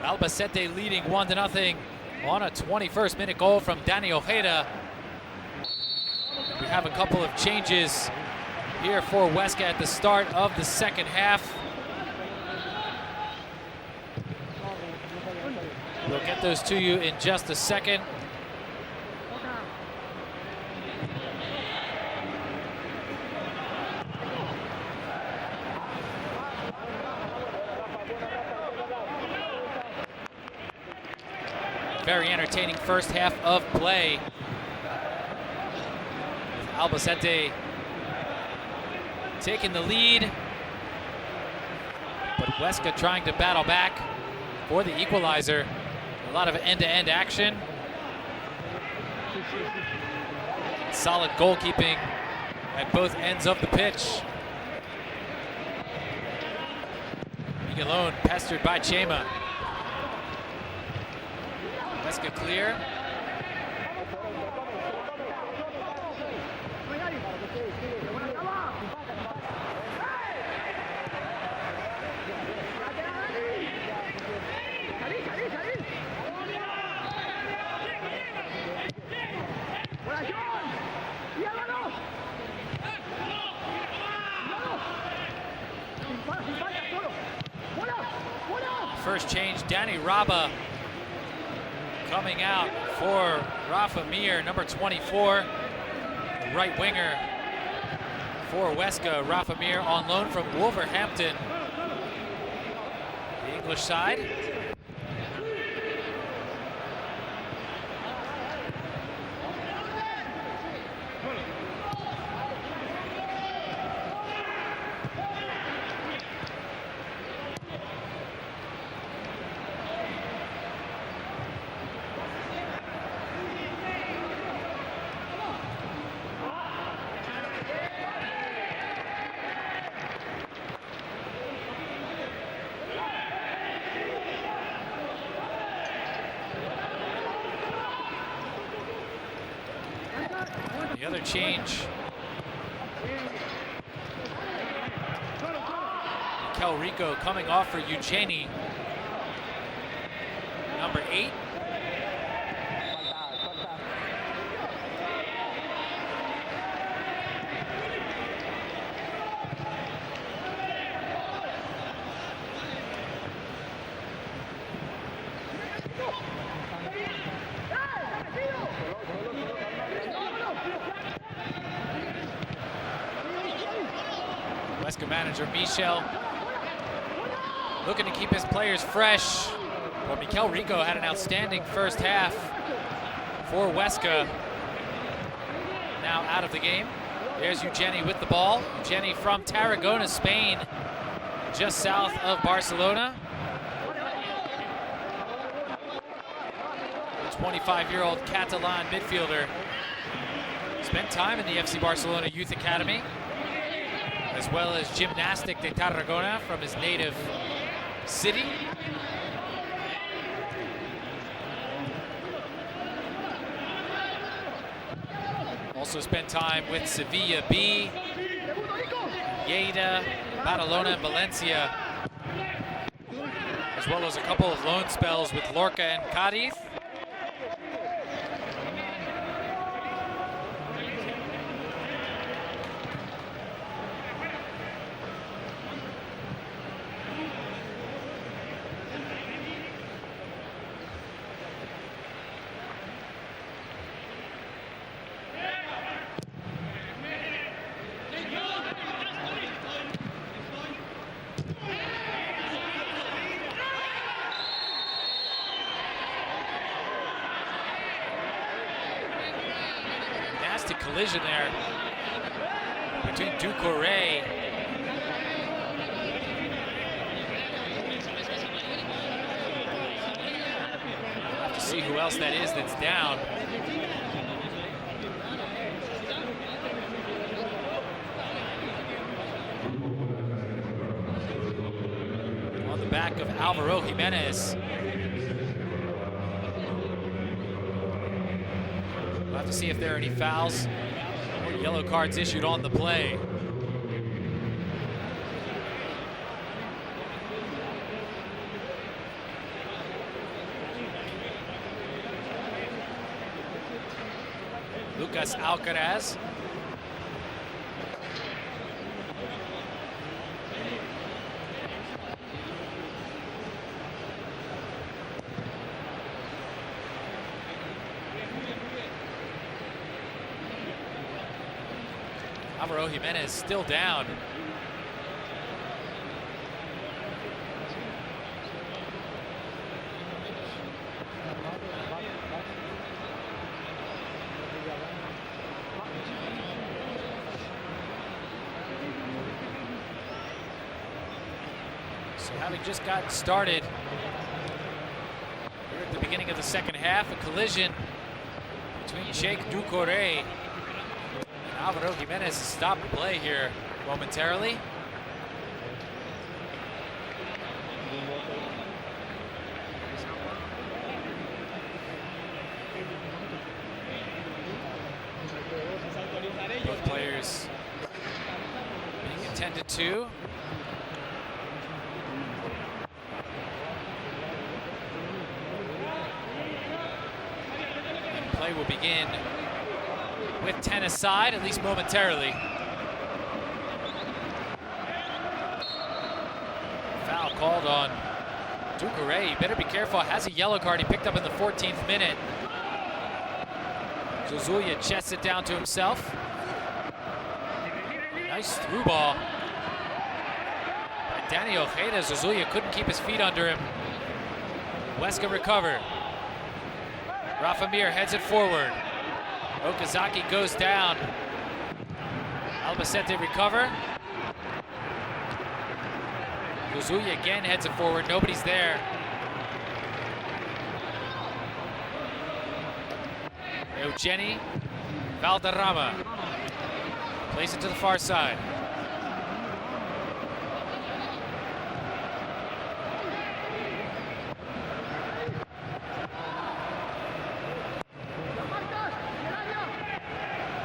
Albacete leading 1-0 on a 21st minute goal from Danny Ojeda. We have a couple of changes here for Huesca at the start of the second half. We'll get those to you in just a second. Very entertaining first half of play. Albacete taking the lead, but Huesca trying to battle back for the equalizer. A lot of end-to-end action. Solid goalkeeping at both ends of the pitch. Miguelón pestered by Chema. Huesca clear. First change, Danny Raba coming out for Rafa Mir, number 24, the right winger for Huesca. Rafa Mir on loan from Wolverhampton, the English side. The other change, Mikel Rico coming off for Eugeni, number 8. Huesca manager Michel looking to keep his players fresh. Well, Mikel Rico had an outstanding first half for Huesca. Now out of the game. There's Eugeni with the ball. Eugeni from Tarragona, Spain, just south of Barcelona. The 25-year-old Catalan midfielder spent time in the FC Barcelona Youth Academy, as well as Gymnastic de Tarragona from his native city. Also spent time with Sevilla B, Lleida, Badalona, and Valencia, as well as a couple of loan spells with Lorca and Cadiz. Collision there between Ducouré we'll have to see who else that is that's down. On the back of Alvaro Jimenez. We'll have to see if there are any fouls or yellow cards issued on the play. Lucas Alcaraz. Alvaro Jimenez still down. So having just gotten started here at the beginning of the second half, a collision between Sheikh Doucouré and Alvaro Jimenez has stopped play here momentarily. Both players being attended to. And play will begin with 10 aside, at least momentarily. Foul called on Doucouré. He better be careful. Has a yellow card he picked up in the 14th minute. Zozulia chests it down to himself. Nice through ball by Danny Ojeda. Zozulia couldn't keep his feet under him. Huesca recover. Rafa Mir heads it forward. Okazaki goes down. Albacete recover. Zozulia again heads it forward. Nobody's there. Eugeni Valderrama plays it to the far side.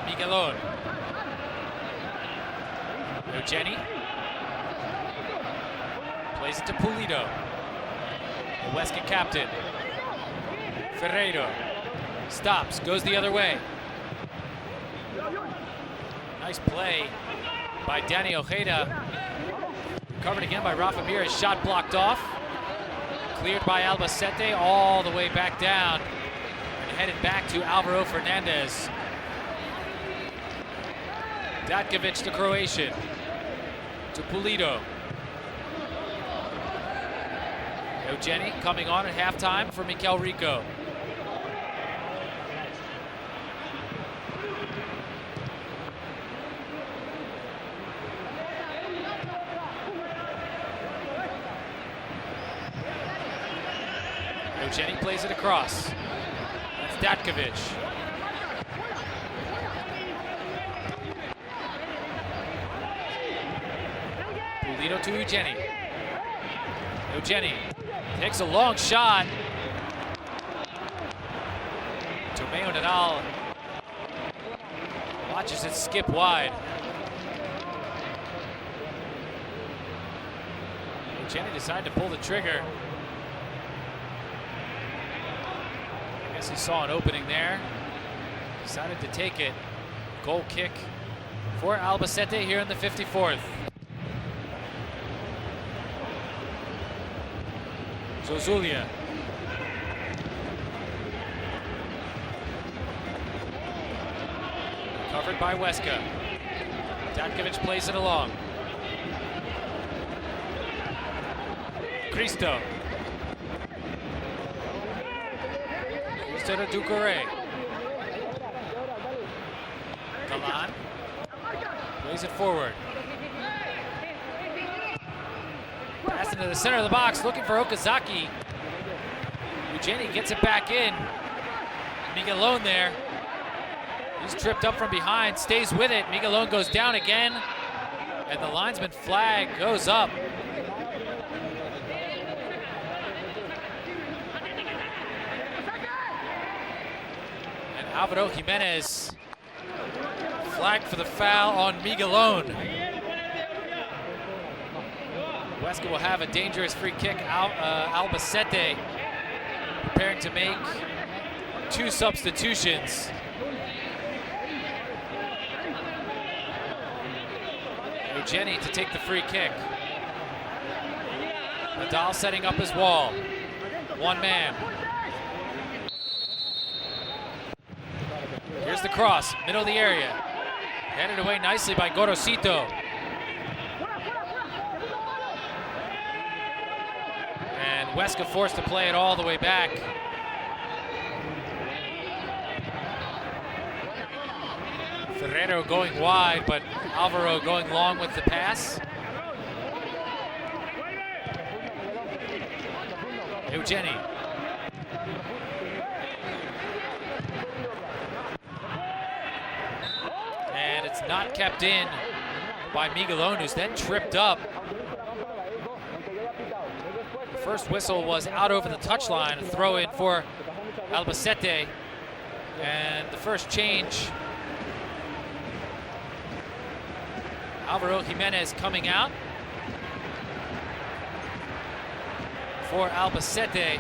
Miguelon. Eugeni plays it to Pulido. The Huesca captain. Ferreiro stops, goes the other way. Nice play by Danny Ojeda. Covered again by Rafa Mir. His shot blocked off. Cleared by Albacete all the way back down. And headed back to Alvaro Fernandez. Datkovic, the Croatian. To Pulido. Eugeni coming on at halftime for Mikel Rico. Eugeni plays it across. That's Datkovic. Pulido to Eugeni. Eugeni takes a long shot. Tomeo Nadal watches it skip wide. Eugeni decided to pull the trigger. I guess he saw an opening there. Decided to take it. Goal kick for Albacete here in the 54th. Zozulia. Covered by Huesca. Datkovic plays it along. Cristo. Cristo to Doucouré. Galan plays it forward. Pass into the center of the box, looking for Okazaki. Eugeni gets it back in. Miguelon there. He's tripped up from behind, stays with it. Miguelon goes down again, and the linesman flag goes up. And Alvaro Jimenez flagged for the foul on Miguelon. Huesca will have a dangerous free kick. Albacete preparing to make two substitutions. Eugeni to take the free kick. Nadal setting up his wall. One man. Here's the cross, middle of the area. Headed away nicely by Gorosito. And Huesca forced to play it all the way back. Ferrero going wide, but Alvaro going long with the pass. Eugeni. And it's not kept in by Miguelon, who's then tripped up. The first whistle was out over the touchline, a throw in for Albacete. And the first change, Alvaro Jimenez coming out for Albacete.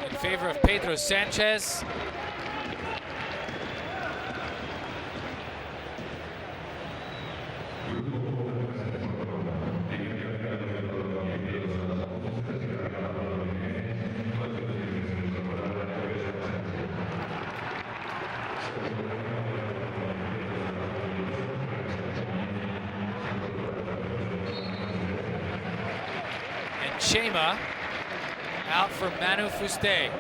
In favor of Pedro Sanchez. Chema out for Manu Fuste.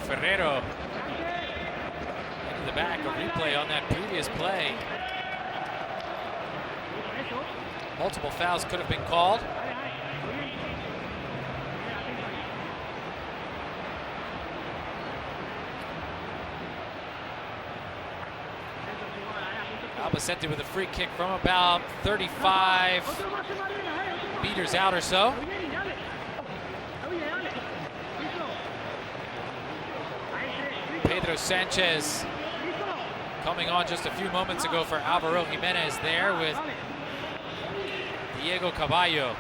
Ferrero into the back, a replay on that previous play. Multiple fouls could have been called. Albacete with a free kick from about 35 meters out or so. Pedro Sanchez coming on just a few moments ago for Alvaro Jimenez there with Diego Caballo.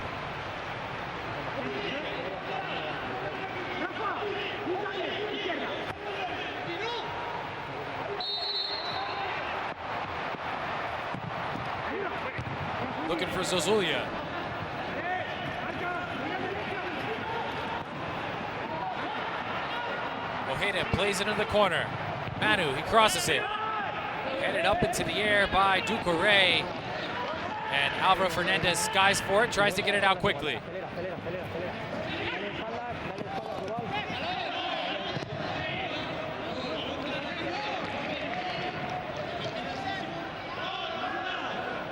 Looking for Zozulia. Ojeda plays it into the corner. Manu, he crosses it. Headed up into the air by Ducouré. And Alvaro Fernandez skies for it, tries to get it out quickly.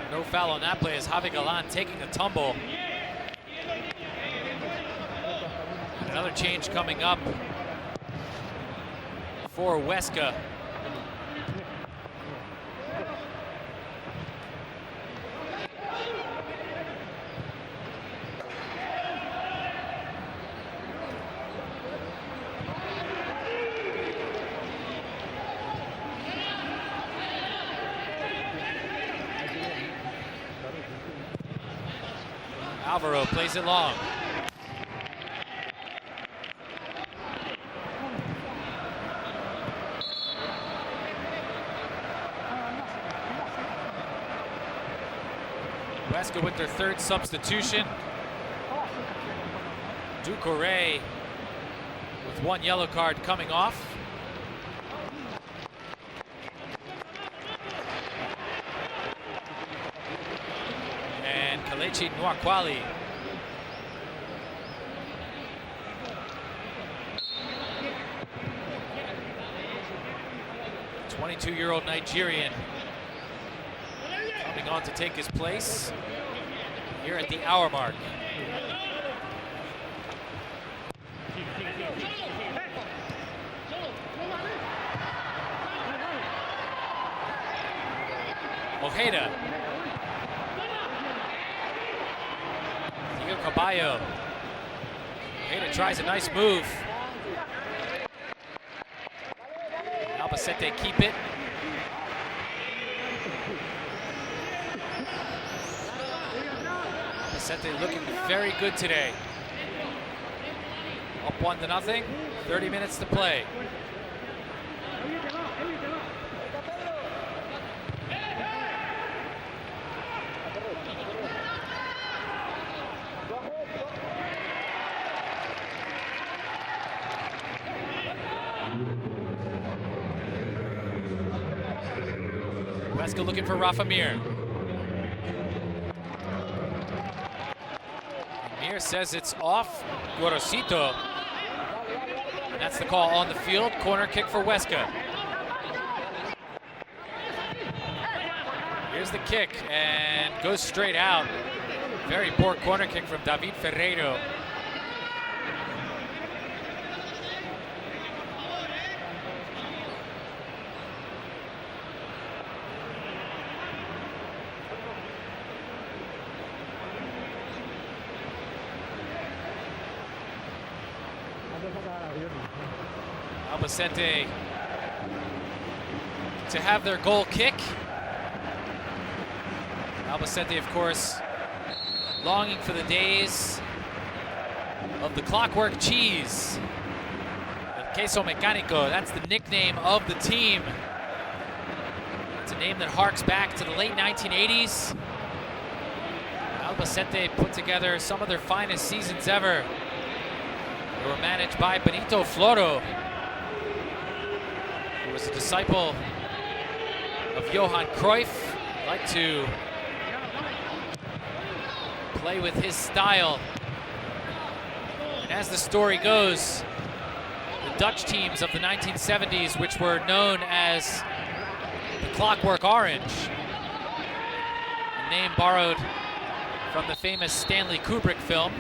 No foul on that play as Javi Galan taking a tumble. And another change coming up for Huesca. Alvaro plays it long. Huesca with their third substitution. Ducouré with one yellow card coming off. Kelechi Nwakwali. The 22-year-old Nigerian coming on to take his place here at the hour mark. Ojeda. Diego Caballo Hayden tries a nice move. Albacete keep it. Albacete looking very good today. Up 1-0, 30 minutes to play. Huesca looking for Rafa Mir. Mir says it's off. Gorosito. And that's the call on the field. Corner kick for Huesca. Here's the kick and goes straight out. Very poor corner kick from David Ferreiro. Albacete to have their goal kick. Albacete, of course, longing for the days of the clockwork cheese. El queso mecánico, that's the nickname of the team. It's a name that harks back to the late 1980s. Albacete put together some of their finest seasons ever. They were managed by Benito Floro, who was a disciple of Johan Cruyff. Liked to play with his style. And as the story goes, the Dutch teams of the 1970s, which were known as the Clockwork Orange, a name borrowed from the famous Stanley Kubrick film,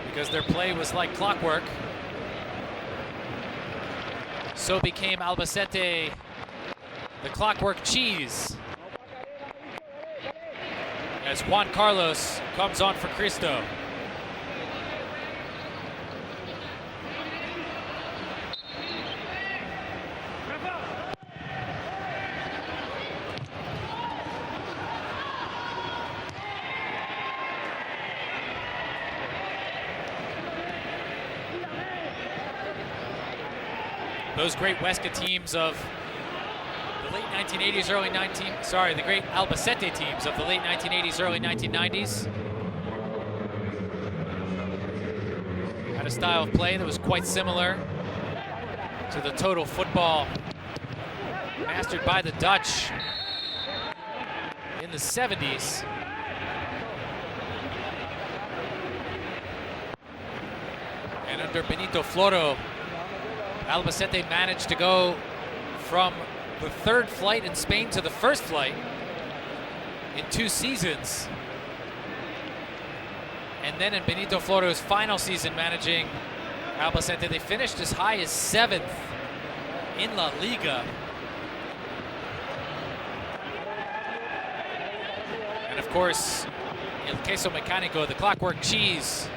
because their play was like clockwork, so became Albacete the Clockwork Cheese, as Juan Carlos comes on for Cristo. Those great Huesca teams of the late 1980s, the great Albacete teams of the late 1980s, early 1990s. Had a style of play that was quite similar to the total football mastered by the Dutch in the 70s. And under Benito Floro, Albacete managed to go from the third flight in Spain to the first flight in 2 seasons. And then in Benito Floro's final season managing Albacete, they finished as high as 7th in La Liga. And of course, El Queso Mecánico, the clockwork cheese,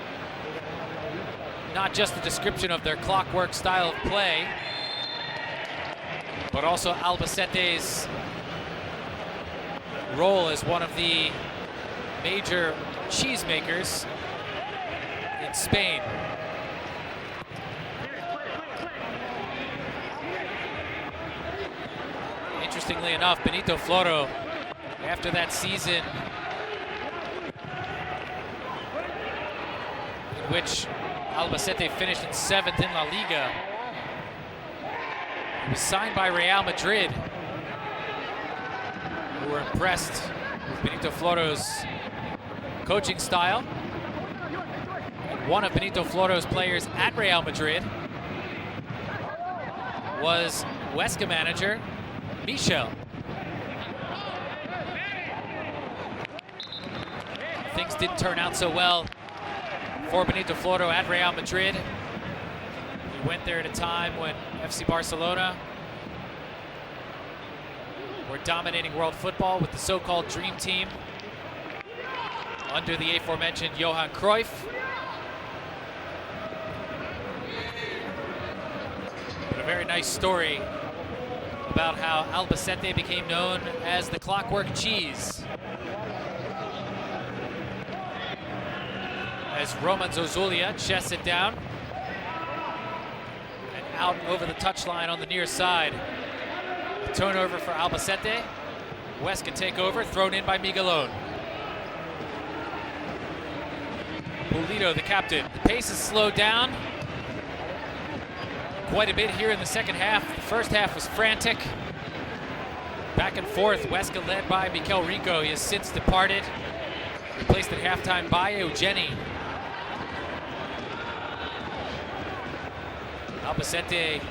not just a description of their clockwork style of play, but also Albacete's role as one of the major cheesemakers in Spain. Interestingly enough, Benito Floro, after that season in which Albacete finished in 7th in La Liga, he was signed by Real Madrid, who were impressed with Benito Floro's coaching style. And one of Benito Floro's players at Real Madrid was Huesca manager Michel. Things didn't turn out so well for Benito Floro at Real Madrid. He went there at a time when FC Barcelona were dominating world football with the so-called Dream Team under the aforementioned Johan Cruyff. very nice story about how Albacete became known as the Clockwork Cheese. As Roman Zozulia chests it down and out over the touchline on the near side. A turnover for Albacete. Huesca take over, thrown in by Miguelon. Pulido, the captain. The pace is slowed down quite a bit here in the second half. The first half was frantic. Back and forth, Huesca led by Mikel Rico. He has since departed. Replaced at halftime by Eugeni. Albacete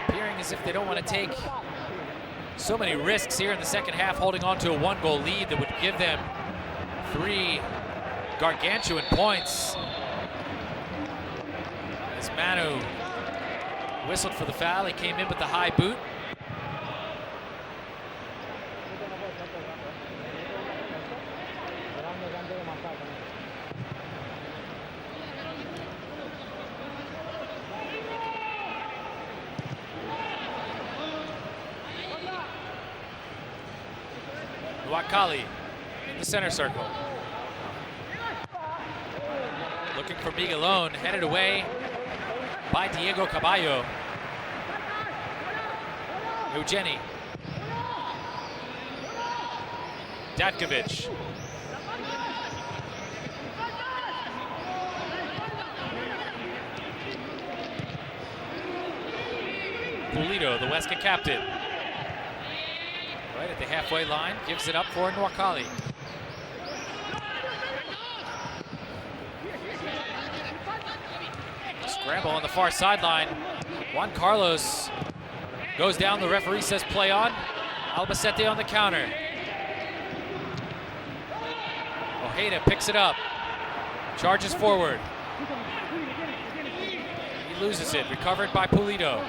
appearing as if they don't want to take so many risks here in the second half, holding on to a 1-goal lead that would give them 3 gargantuan points. As Manu whistled for the foul, he came in with the high boot. Wakali in the center circle. Looking for Miguelon, headed away by Diego Caballo. Eugeni. Datkovic. Pulido, the Huesca captain. Right at the halfway line, gives it up for Nwakali. Scramble on the far sideline. Juan Carlos goes down, the referee says play on. Albacete on the counter. Ojeda picks it up, charges forward. He loses it, recovered by Pulido.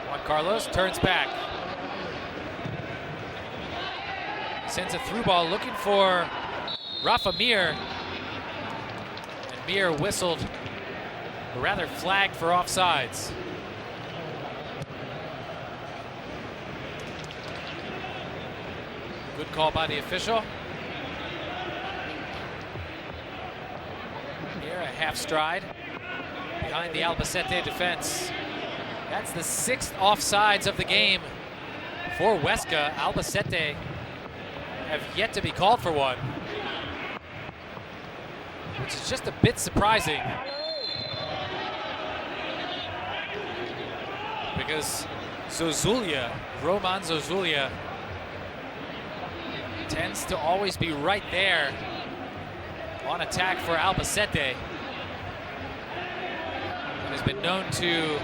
Juan Carlos turns back. Sends a through ball looking for Rafa Mir. And Mir whistled, or rather flagged for offsides. Good call by the official. Here a half stride behind the Albacete defense. That's the 6th offsides of the game for Huesca. Albacete have yet to be called for one, which is just a bit surprising, because Zozulia, Roman Zozulia, tends to always be right there on attack for Albacete, and has been known to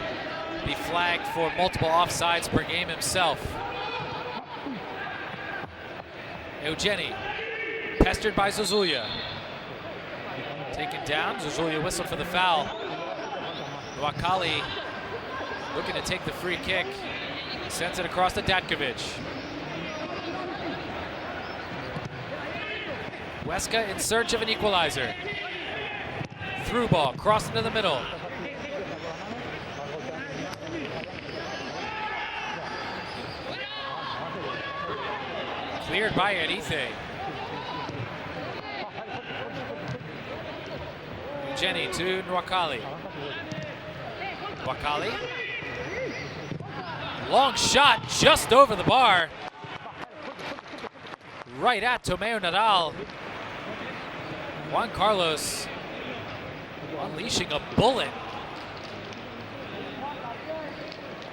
be flagged for multiple offsides per game himself. Eugeni, pestered by Zozulia. Taken down, Zozulia whistled for the foul. Wakali looking to take the free kick. Sends it across to Datkovic. Huesca in search of an equalizer. Through ball, crossed into the middle. Cleared by Eritrea. Eugeni to Nwakali. Nwakali. Long shot just over the bar. Right at Tomeo Nadal. Juan Carlos unleashing a bullet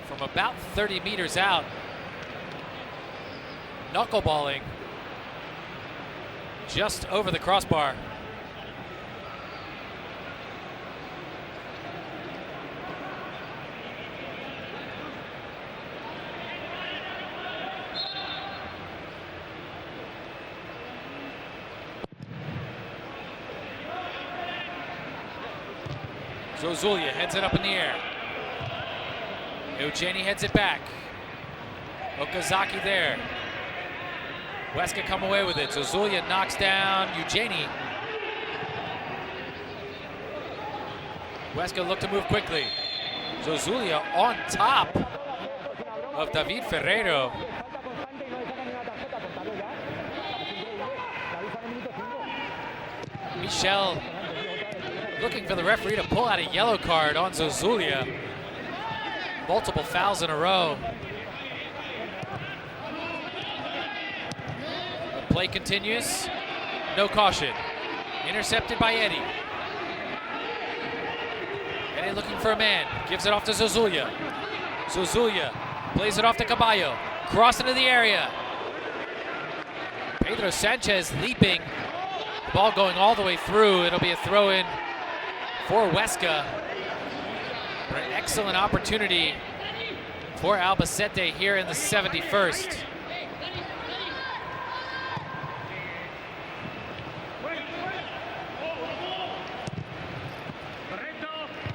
from about 30 meters out. Knuckleballing just over the crossbar. Zozulia heads it up in the air. Eugeni heads it back. Okazaki there. Huesca come away with it. Zozulia knocks down Eugeni. Huesca look to move quickly. Zozulia on top of David Ferreiro. Michel looking for the referee to pull out a yellow card on Zozulia. Multiple fouls in a row. The play continues. No caution. Intercepted by Eddie. Eddie looking for a man. Gives it off to Zozulia. Zozulia plays it off to Caballo. Cross into the area. Pedro Sanchez leaping. The ball going all the way through. It'll be a throw-in for Huesca. An excellent opportunity for Albacete here in the 71st.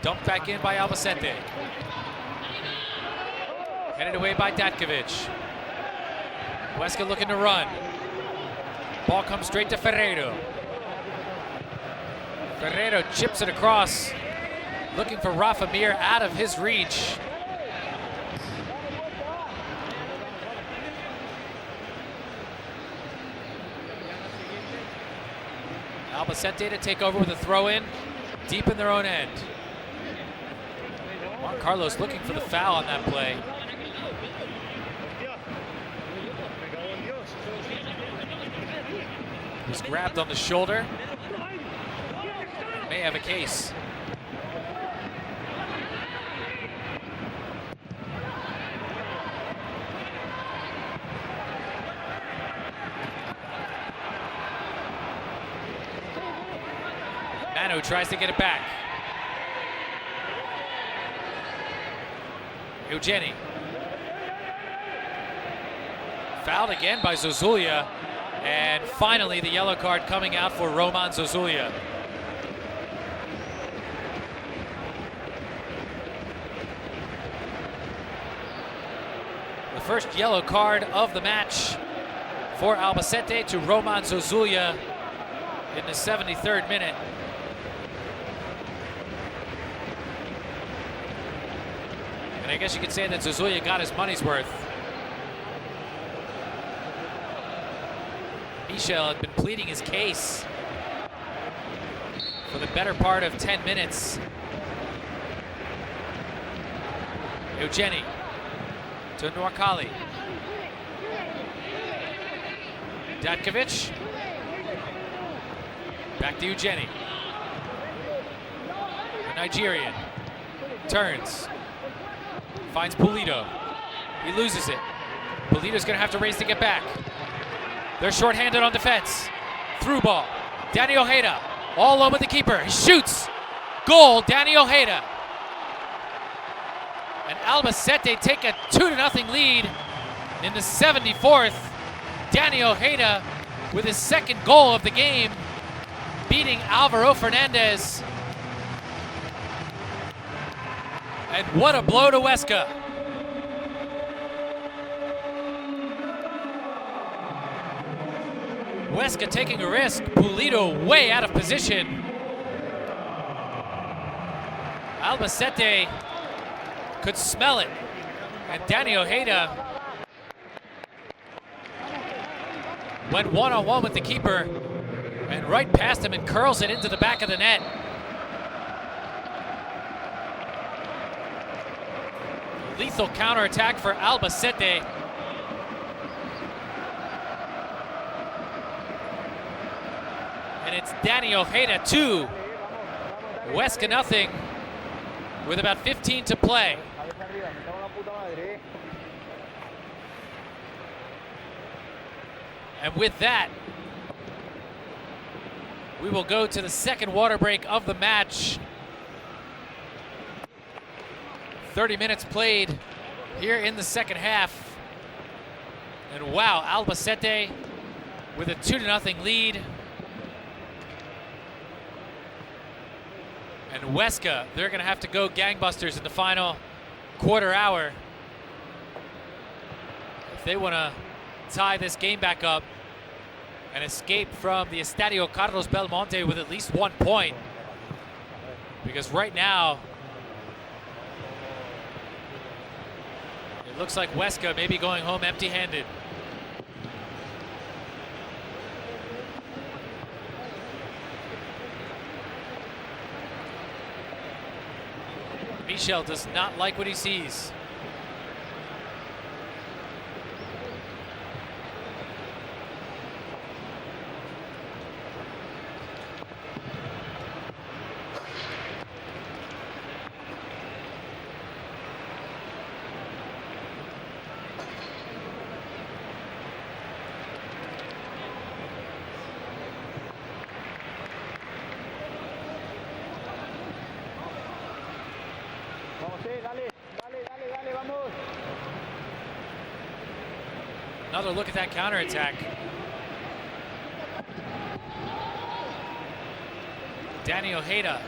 Dumped back in by Albacete. Headed away by Datkovic. Huesca looking to run. Ball comes straight to Ferreiro. Ferreiro chips it across. Looking for Rafa Mir out of his reach. Albacete to take over with a throw-in deep in their own end. Juan Carlos looking for the foul on that play. Was grabbed on the shoulder. May have a case. Manu tries to get it back. Eugeni. Fouled again by Zozulia. And finally the yellow card coming out for Roman Zozulia. The first yellow card of the match for Albacete to Roman Zozulia in the 73rd minute. And I guess you could say that Zozulia got his money's worth. Michel had been pleading his case for the better part of 10 minutes. Eugeni to Nwakali. Datkovic. Back to Eugeni. The Nigerian turns. Finds Pulido. He loses it. Pulido's going to have to race to get back. They're shorthanded on defense. Through ball. Danny Ojeda all alone with the keeper. He shoots. Goal, Danny Ojeda. And Albacete take a 2-0 lead in the 74th. Danny Ojeda with his second goal of the game, beating Alvaro Fernandez. And what a blow to Huesca. Huesca taking a risk. Pulido way out of position. Albacete could smell it. And Danny Ojeda went one-on-one with the keeper and right past him and curls it into the back of the net. Lethal counterattack for Albacete. And it's Danny Ojeda 2, Huesca nothing, with about 15 to play. And with that, we will go to the second water break of the match. 30 minutes played here in the second half. And wow, Albacete with a 2-0 lead. And Huesca, they're going to have to go gangbusters in the final quarter hour if they want to tie this game back up and escape from the Estadio Carlos Belmonte with at least 1 point. Because right now, it looks like Huesca may be going home empty-handed. Michel does not like what he sees. Another look at that counterattack. Danny Ojeda,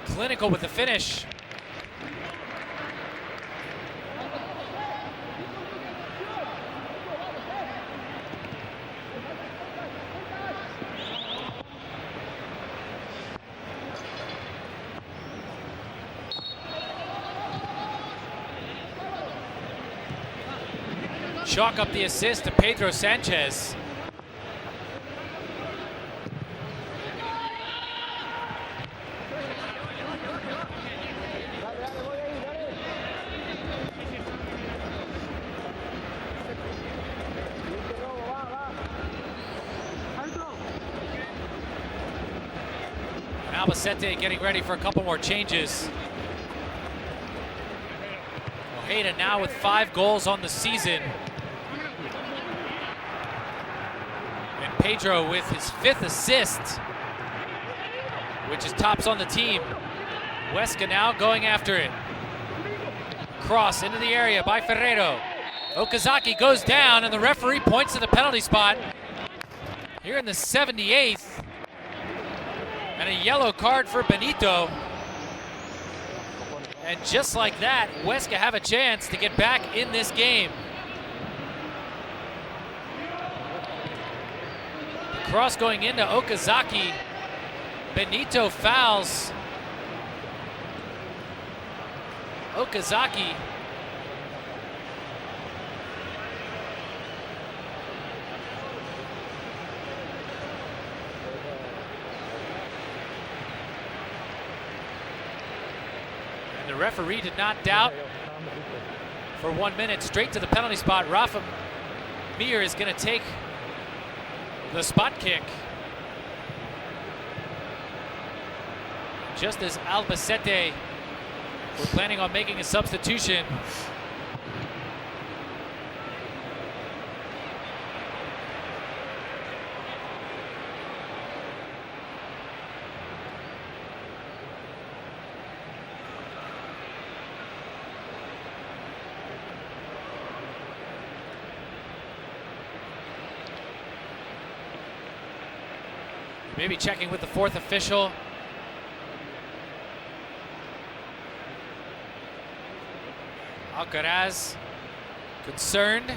clinical with the finish. Chalk up the assist to Pedro Sanchez. And Albacete getting ready for a couple more changes. Ojeda now with 5 goals on the season. Pedro with his 5th assist, which is tops on the team. Huesca now going after it. Cross into the area by Ferreiro. Okazaki goes down and the referee points to the penalty spot here in the 78th. And a yellow card for Benito. And just like that, Huesca have a chance to get back in this game. Cross going into Okazaki. Benito fouls Okazaki. And the referee did not doubt for 1 minute. Straight to the penalty spot. Rafa Mir is going to take the spot kick. Just as Albacete were planning on making a substitution. Maybe checking with the 4th official. Alcaraz concerned.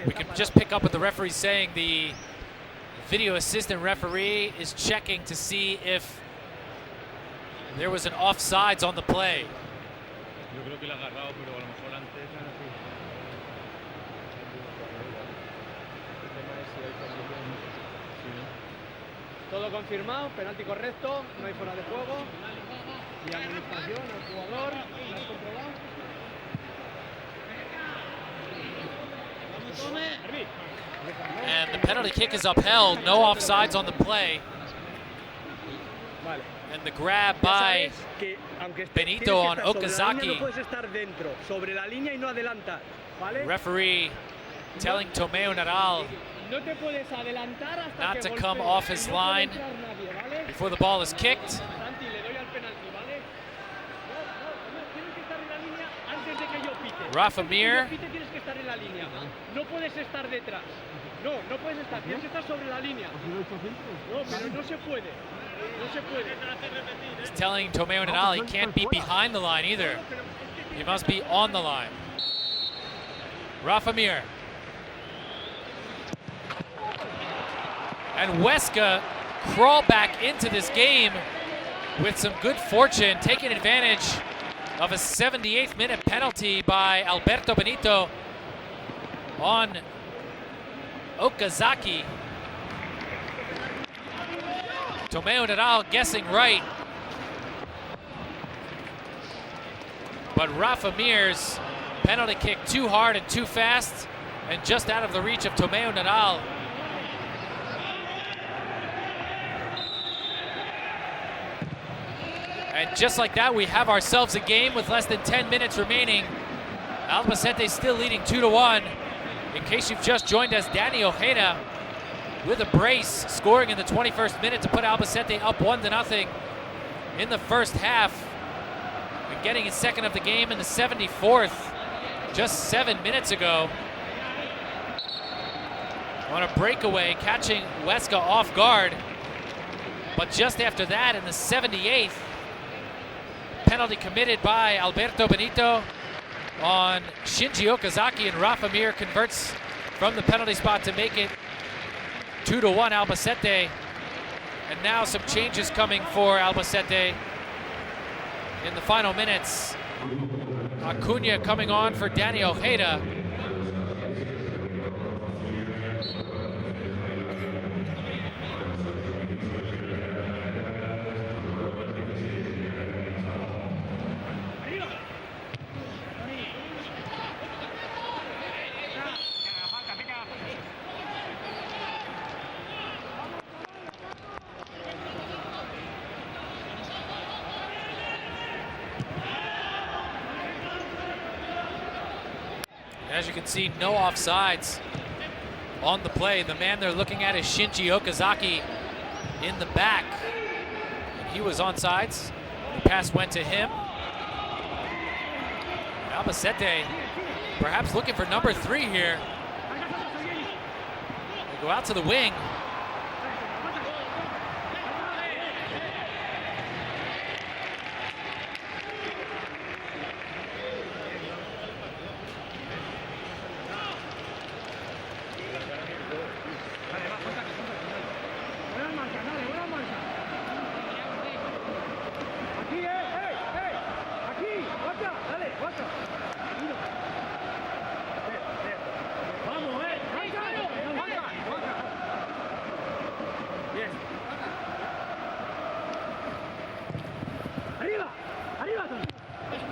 We can just pick up what the referee saying. The video assistant referee is checking to see if there was an offsides on the play. Todo confirmado, penalti correcto, no hay fuera de juego. Y amonestación al jugador, ¿lo has comprobado? And the penalty kick is upheld. No offsides on the play. And the grab by Benito on Okazaki. Referee telling Tomeu Naral not to come off his line before the ball is kicked. Rafa Mir No, no puedes estar, tienes que estar sobre la línea. No, pero no se puede. No se puede. He's telling Tomeo Nadal he can't be behind the line either. He must be on the line. Rafa Mir. And Huesca crawl back into this game with some good fortune, taking advantage of a 78th minute penalty by Alberto Benito on Okazaki. Tomeo Nadal guessing right. But Rafa Mir's penalty kick too hard and too fast and just out of the reach of Tomeo Nadal. And just like that, we have ourselves a game with less than 10 minutes remaining. Albacete still leading 2-1. In case you've just joined us, Danny Ojeda with a brace, scoring in the 21st minute to put Albacete up 1-0 in the first half. And getting his second of the game in the 74th, just 7 minutes ago. On a breakaway, catching Huesca off guard. But just after that, in the 78th, penalty committed by Alberto Benito on Shinji Okazaki, and Rafa Mir converts from the penalty spot to make it 2-1 Albacete. And now some changes coming for Albacete in the final minutes. Acuna coming on for Danny Ojeda. As you can see, no offsides on the play. The man they're looking at is Shinji Okazaki in the back. And he was onside. The pass went to him. Albacete perhaps looking for number 3 here. They go out to the wing.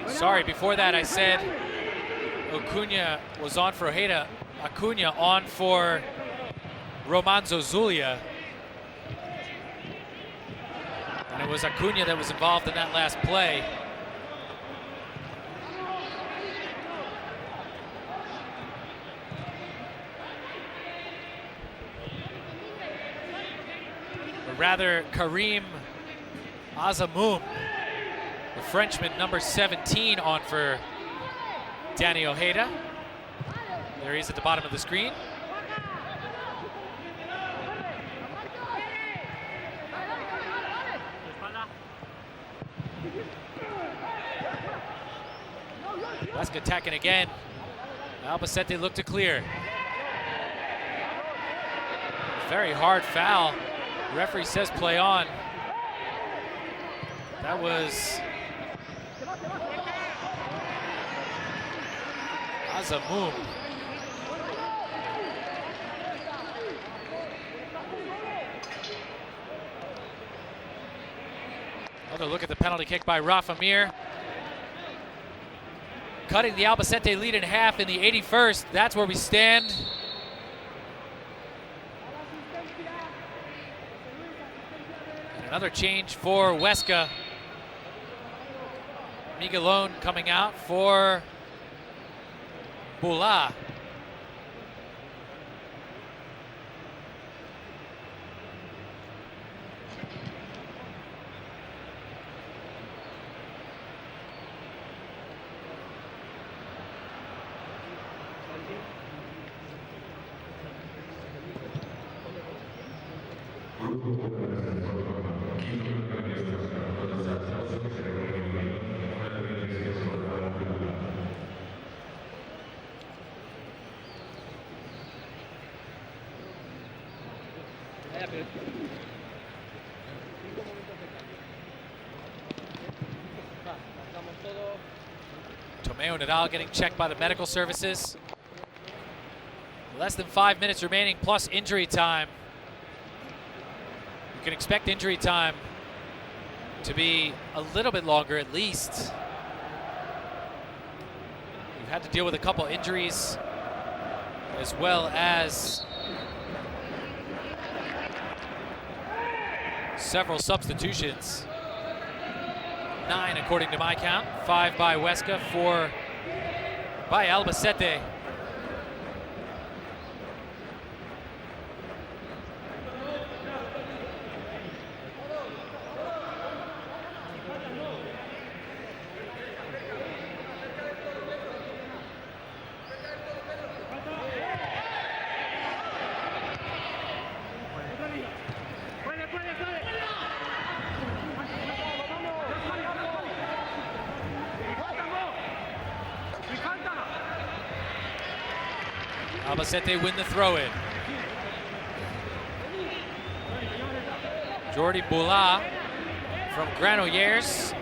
Sorry, before that I said Acuna was on for Ojeda. Acuna on for Romanzo Zulia. And it was Acuna that was involved in that last play. Or rather, Karim Azamoum, the Frenchman, number 17, on for Danny Ojeda. There he is at the bottom of the screen. Huesca attacking again. Albacete look to clear. Very hard foul. The referee says play on. That was Azamoum. Another look at the penalty kick by Rafa Mir. Cutting the Albacete lead in half in the 81st. That's where we stand. And another change for Huesca. Miguelón coming out for Bula. entonces 5 momentos de cambio. Va, marcamos todo. Tomeo Nadal getting checked by the medical services. Less than 5 minutes remaining plus injury time. You can expect injury time to be a little bit longer at least. You've had to deal with a couple injuries as well as several substitutions. 9 according to my count. 5 by Huesca, 4 by Albacete. Albacete win the throw-in. Jordi Boula from Granollers,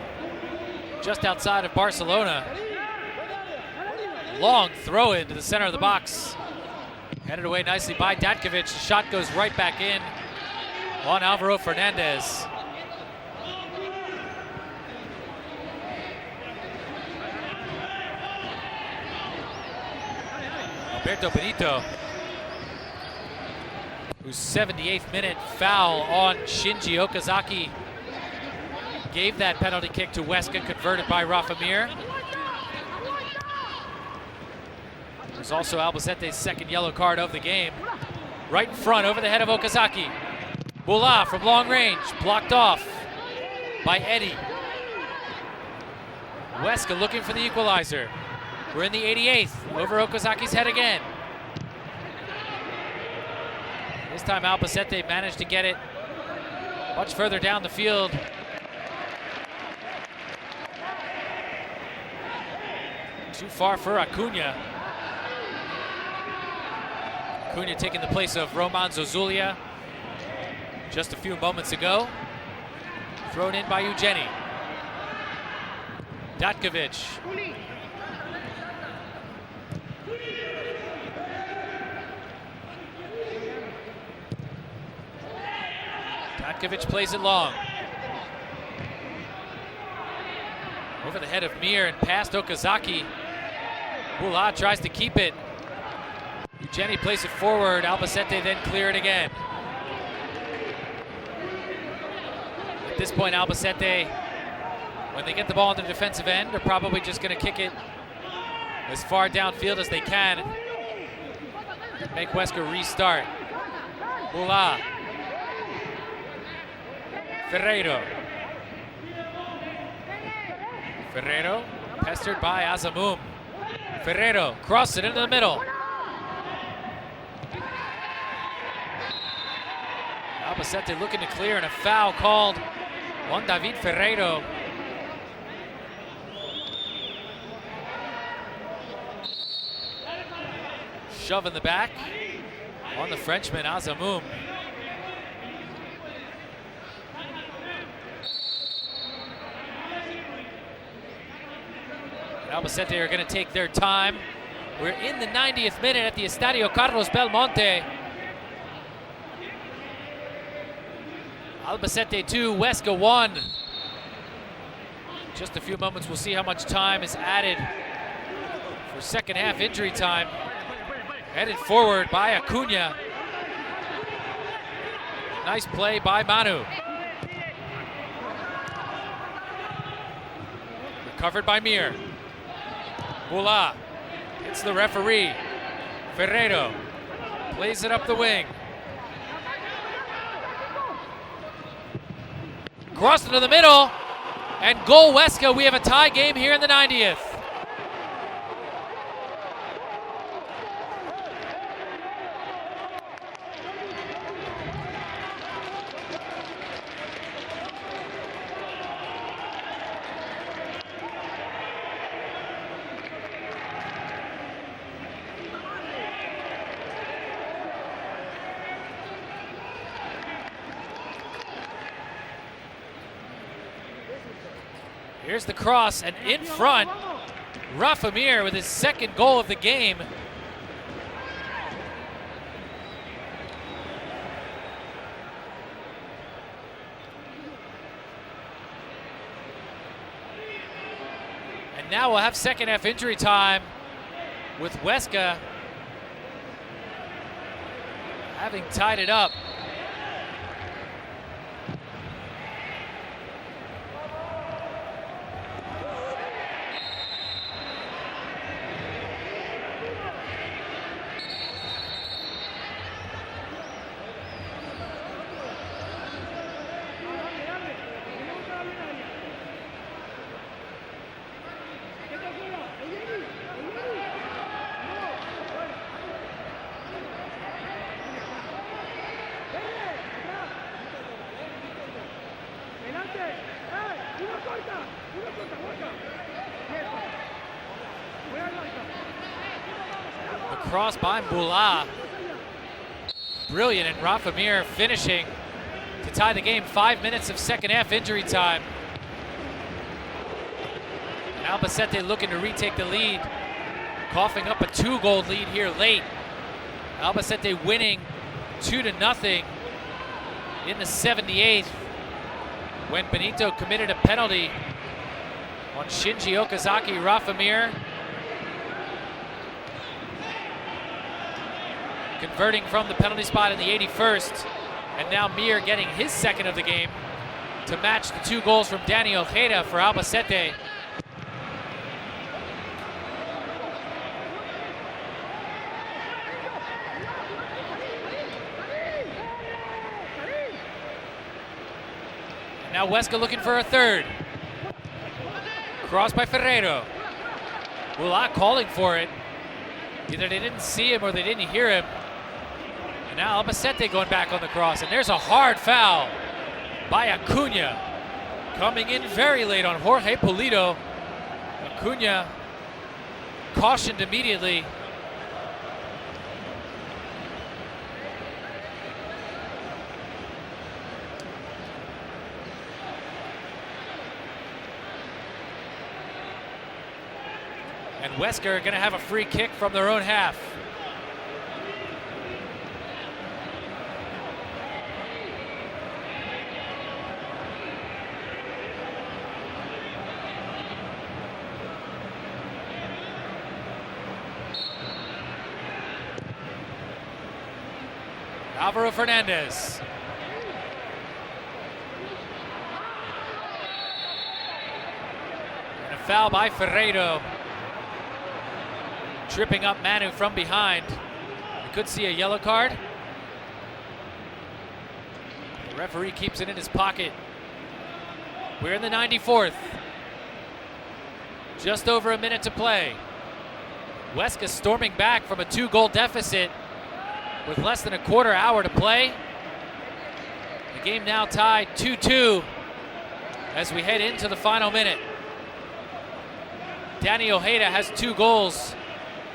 just outside of Barcelona. Long throw-in to the center of the box. Headed away nicely by Datkovic. The shot goes right back in on Alvaro Fernandez. Alberto Benito, whose 78th minute foul on Shinji Okazaki gave that penalty kick to Huesca, converted by Rafa Mir. It was also Albacete's second yellow card of the game. Right in front, over the head of Okazaki. Boula from long range, blocked off by Eddie. Huesca looking for the equalizer. We're in the 88th, over Okazaki's head again. This time Albacete managed to get it much further down the field. Too far for Acuna. Acuna taking the place of Roman Zozulia just a few moments ago. Thrown in by Eugeni. Datkovic. Datkovic plays it long. Over the head of Mir and past Okazaki. Boula tries to keep it. Eugeni plays it forward. Albacete then clear it again. At this point, Albacete, when they get the ball on the defensive end, are probably just going to kick it as far downfield as they can. Make Huesca restart. Boula. Ferreiro. Ferreiro pestered by Azamoum. Ferreiro crosses it into the middle. Albacete looking to clear, and a foul called on David Ferreiro. Shove in the back on the Frenchman, Azamoum. Albacete are going to take their time. We're in the 90th minute at the Estadio Carlos Belmonte. Albacete 2, Huesca 1. Just a few moments, we'll see how much time is added for second half injury time. Headed forward by Acuna. Nice play by Manu. Recovered by Mir. Boula hits the referee. Ferreiro plays it up the wing. Crossed into the middle, and goal Huesca. We have a tie game here in the 90th. Here's the cross, and in front, Rafamir with his second goal of the game. And now we'll have second half injury time with Huesca having tied it up. The cross by Mbula. Brilliant, and Rafamir finishing to tie the game. 5 minutes of second half injury time. And Albacete looking to retake the lead, coughing up a 2-goal lead here late. Albacete winning 2-0 in the 78th when Benito committed a penalty on Shinji Okazaki. Rafamir converting from the penalty spot in the 81st, and now Mir getting his second of the game to match the 2 goals from Danny Ojeda for Albacete. And now Huesca looking for a third. Cross by Ferreiro. Mbula calling for it. Either they didn't see him or they didn't hear him. And now Albacete going back on the cross, and there's a hard foul by Acuna, coming in very late on Jorge Pulido. Acuna cautioned immediately. And Huesca are going to have a free kick from their own half. Alvaro Fernandez. And a foul by Ferreiro. Tripping up Manu from behind. We could see a yellow card. The referee keeps it in his pocket. We're in the 94th. Just over a minute to play. Huesca storming back from a 2-goal deficit with less than a quarter hour to play. The game now tied 2-2 as we head into the final minute. Danny Ojeda has 2 goals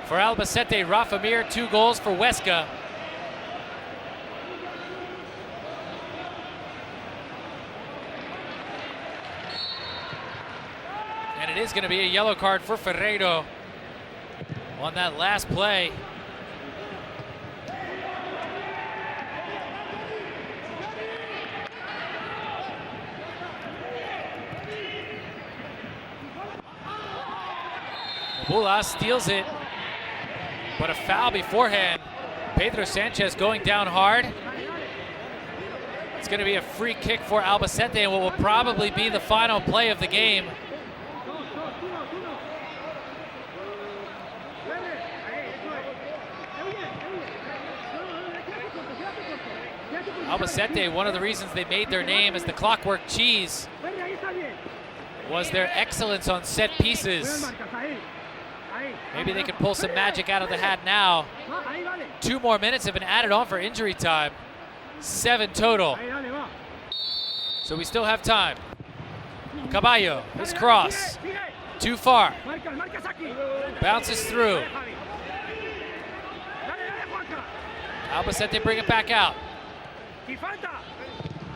for Albacete. Rafamir 2 goals for Huesca. And it is going to be a yellow card for Ferreiro on that last play. Mbula steals it, but a foul beforehand. Pedro Sanchez going down hard. It's going to be a free kick for Albacete and what will probably be the final play of the game. Albacete, one of the reasons they made their name as the Clockwork Cheese was their excellence on set pieces. Maybe they can pull some magic out of the hat now. 2 more minutes have been added on for injury time. 7 total. So we still have time. Caballo, his cross. Too far. Bounces through. Albacete bring it back out.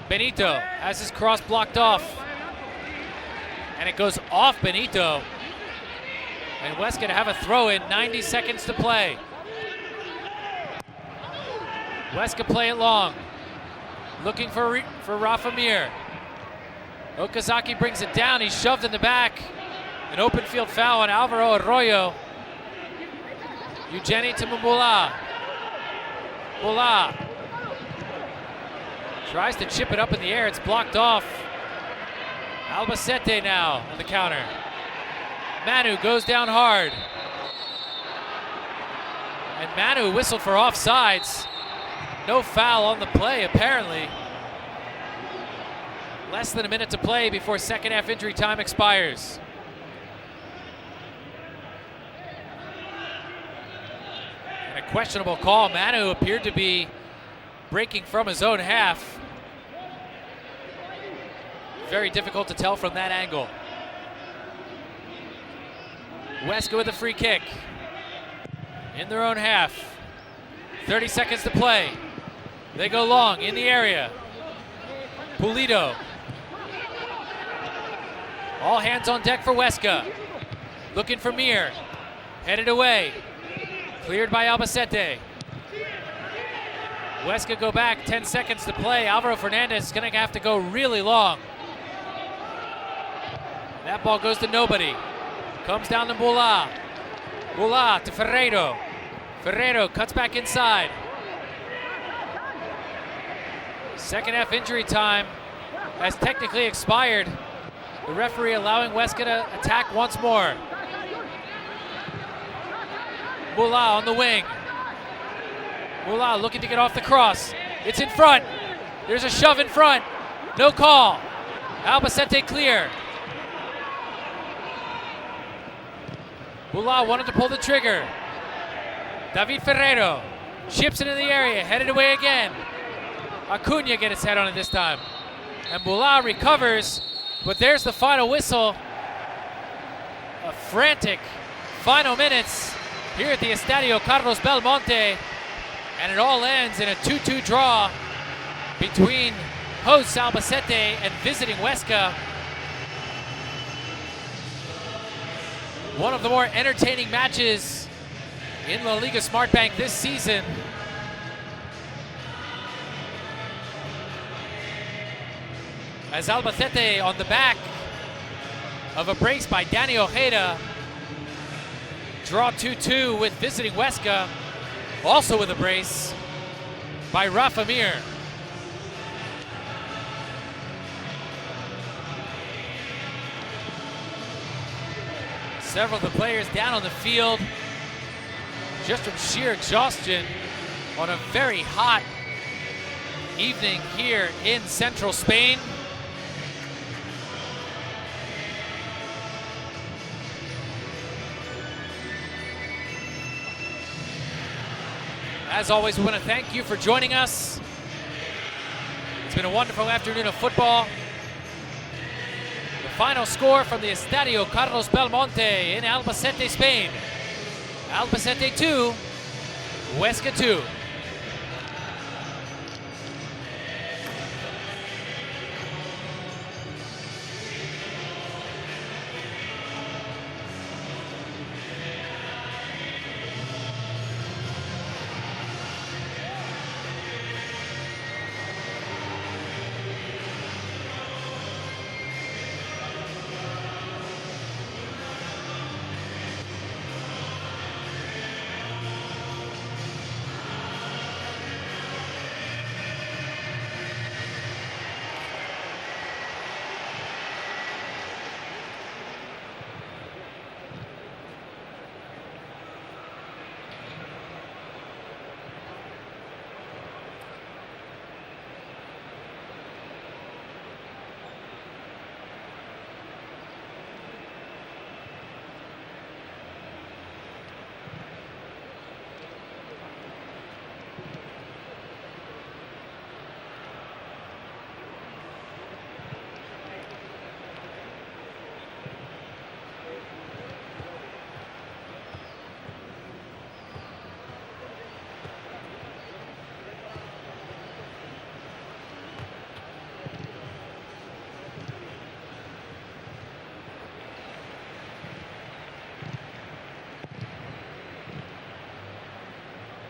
Benito has his cross blocked off. And it goes off Benito. And Huesca to have a throw in, 90 seconds to play. Huesca play it long. Looking for Rafa Mir. Okazaki brings it down, he's shoved in the back. An open field foul on Alvaro Arroyo. Eugeni to Mbula. Mbula tries to chip it up in the air, it's blocked off. Albacete now on the counter. Manu goes down hard. And Manu whistled for offsides. No foul on the play, apparently. Less than a minute to play before second half injury time expires. And a questionable call. Manu appeared to be breaking from his own half. Very difficult to tell from that angle. Huesca with a free kick. In their own half. 30 seconds to play. They go long in the area. Pulido. All hands on deck for Huesca. Looking for Mir. Headed away. Cleared by Albacete. Huesca go back, 10 seconds to play. Alvaro Fernandez is going to have to go really long. That ball goes to nobody. Comes down to Mbula. Mbula to Ferreiro. Ferreiro cuts back inside. Second half injury time has technically expired. The referee allowing Huesca to attack once more. Mbula on the wing. Mbula looking to get off the cross. It's in front. There's a shove in front. No call. Albacete clear. Mbula wanted to pull the trigger. David Ferreiro chips it in the area, headed away again. Acuna gets his head on it this time. And Mbula recovers, but there's the final whistle. A frantic final minutes here at the Estadio Carlos Belmonte. And it all ends in a 2-2 draw between hosts Albacete and visiting Huesca. One of the more entertaining matches in La Liga Smartbank this season. As Albacete on the back of a brace by Danny Ojeda draw 2-2 with visiting Huesca, also with a brace by Rafa Mir. Several of the players down on the field just from sheer exhaustion on a very hot evening here in central Spain. As always, we want to thank you for joining us. It's been a wonderful afternoon of football. The final score from the Estadio Carlos Belmonte in Albacete, Spain. Albacete 2, Huesca 2.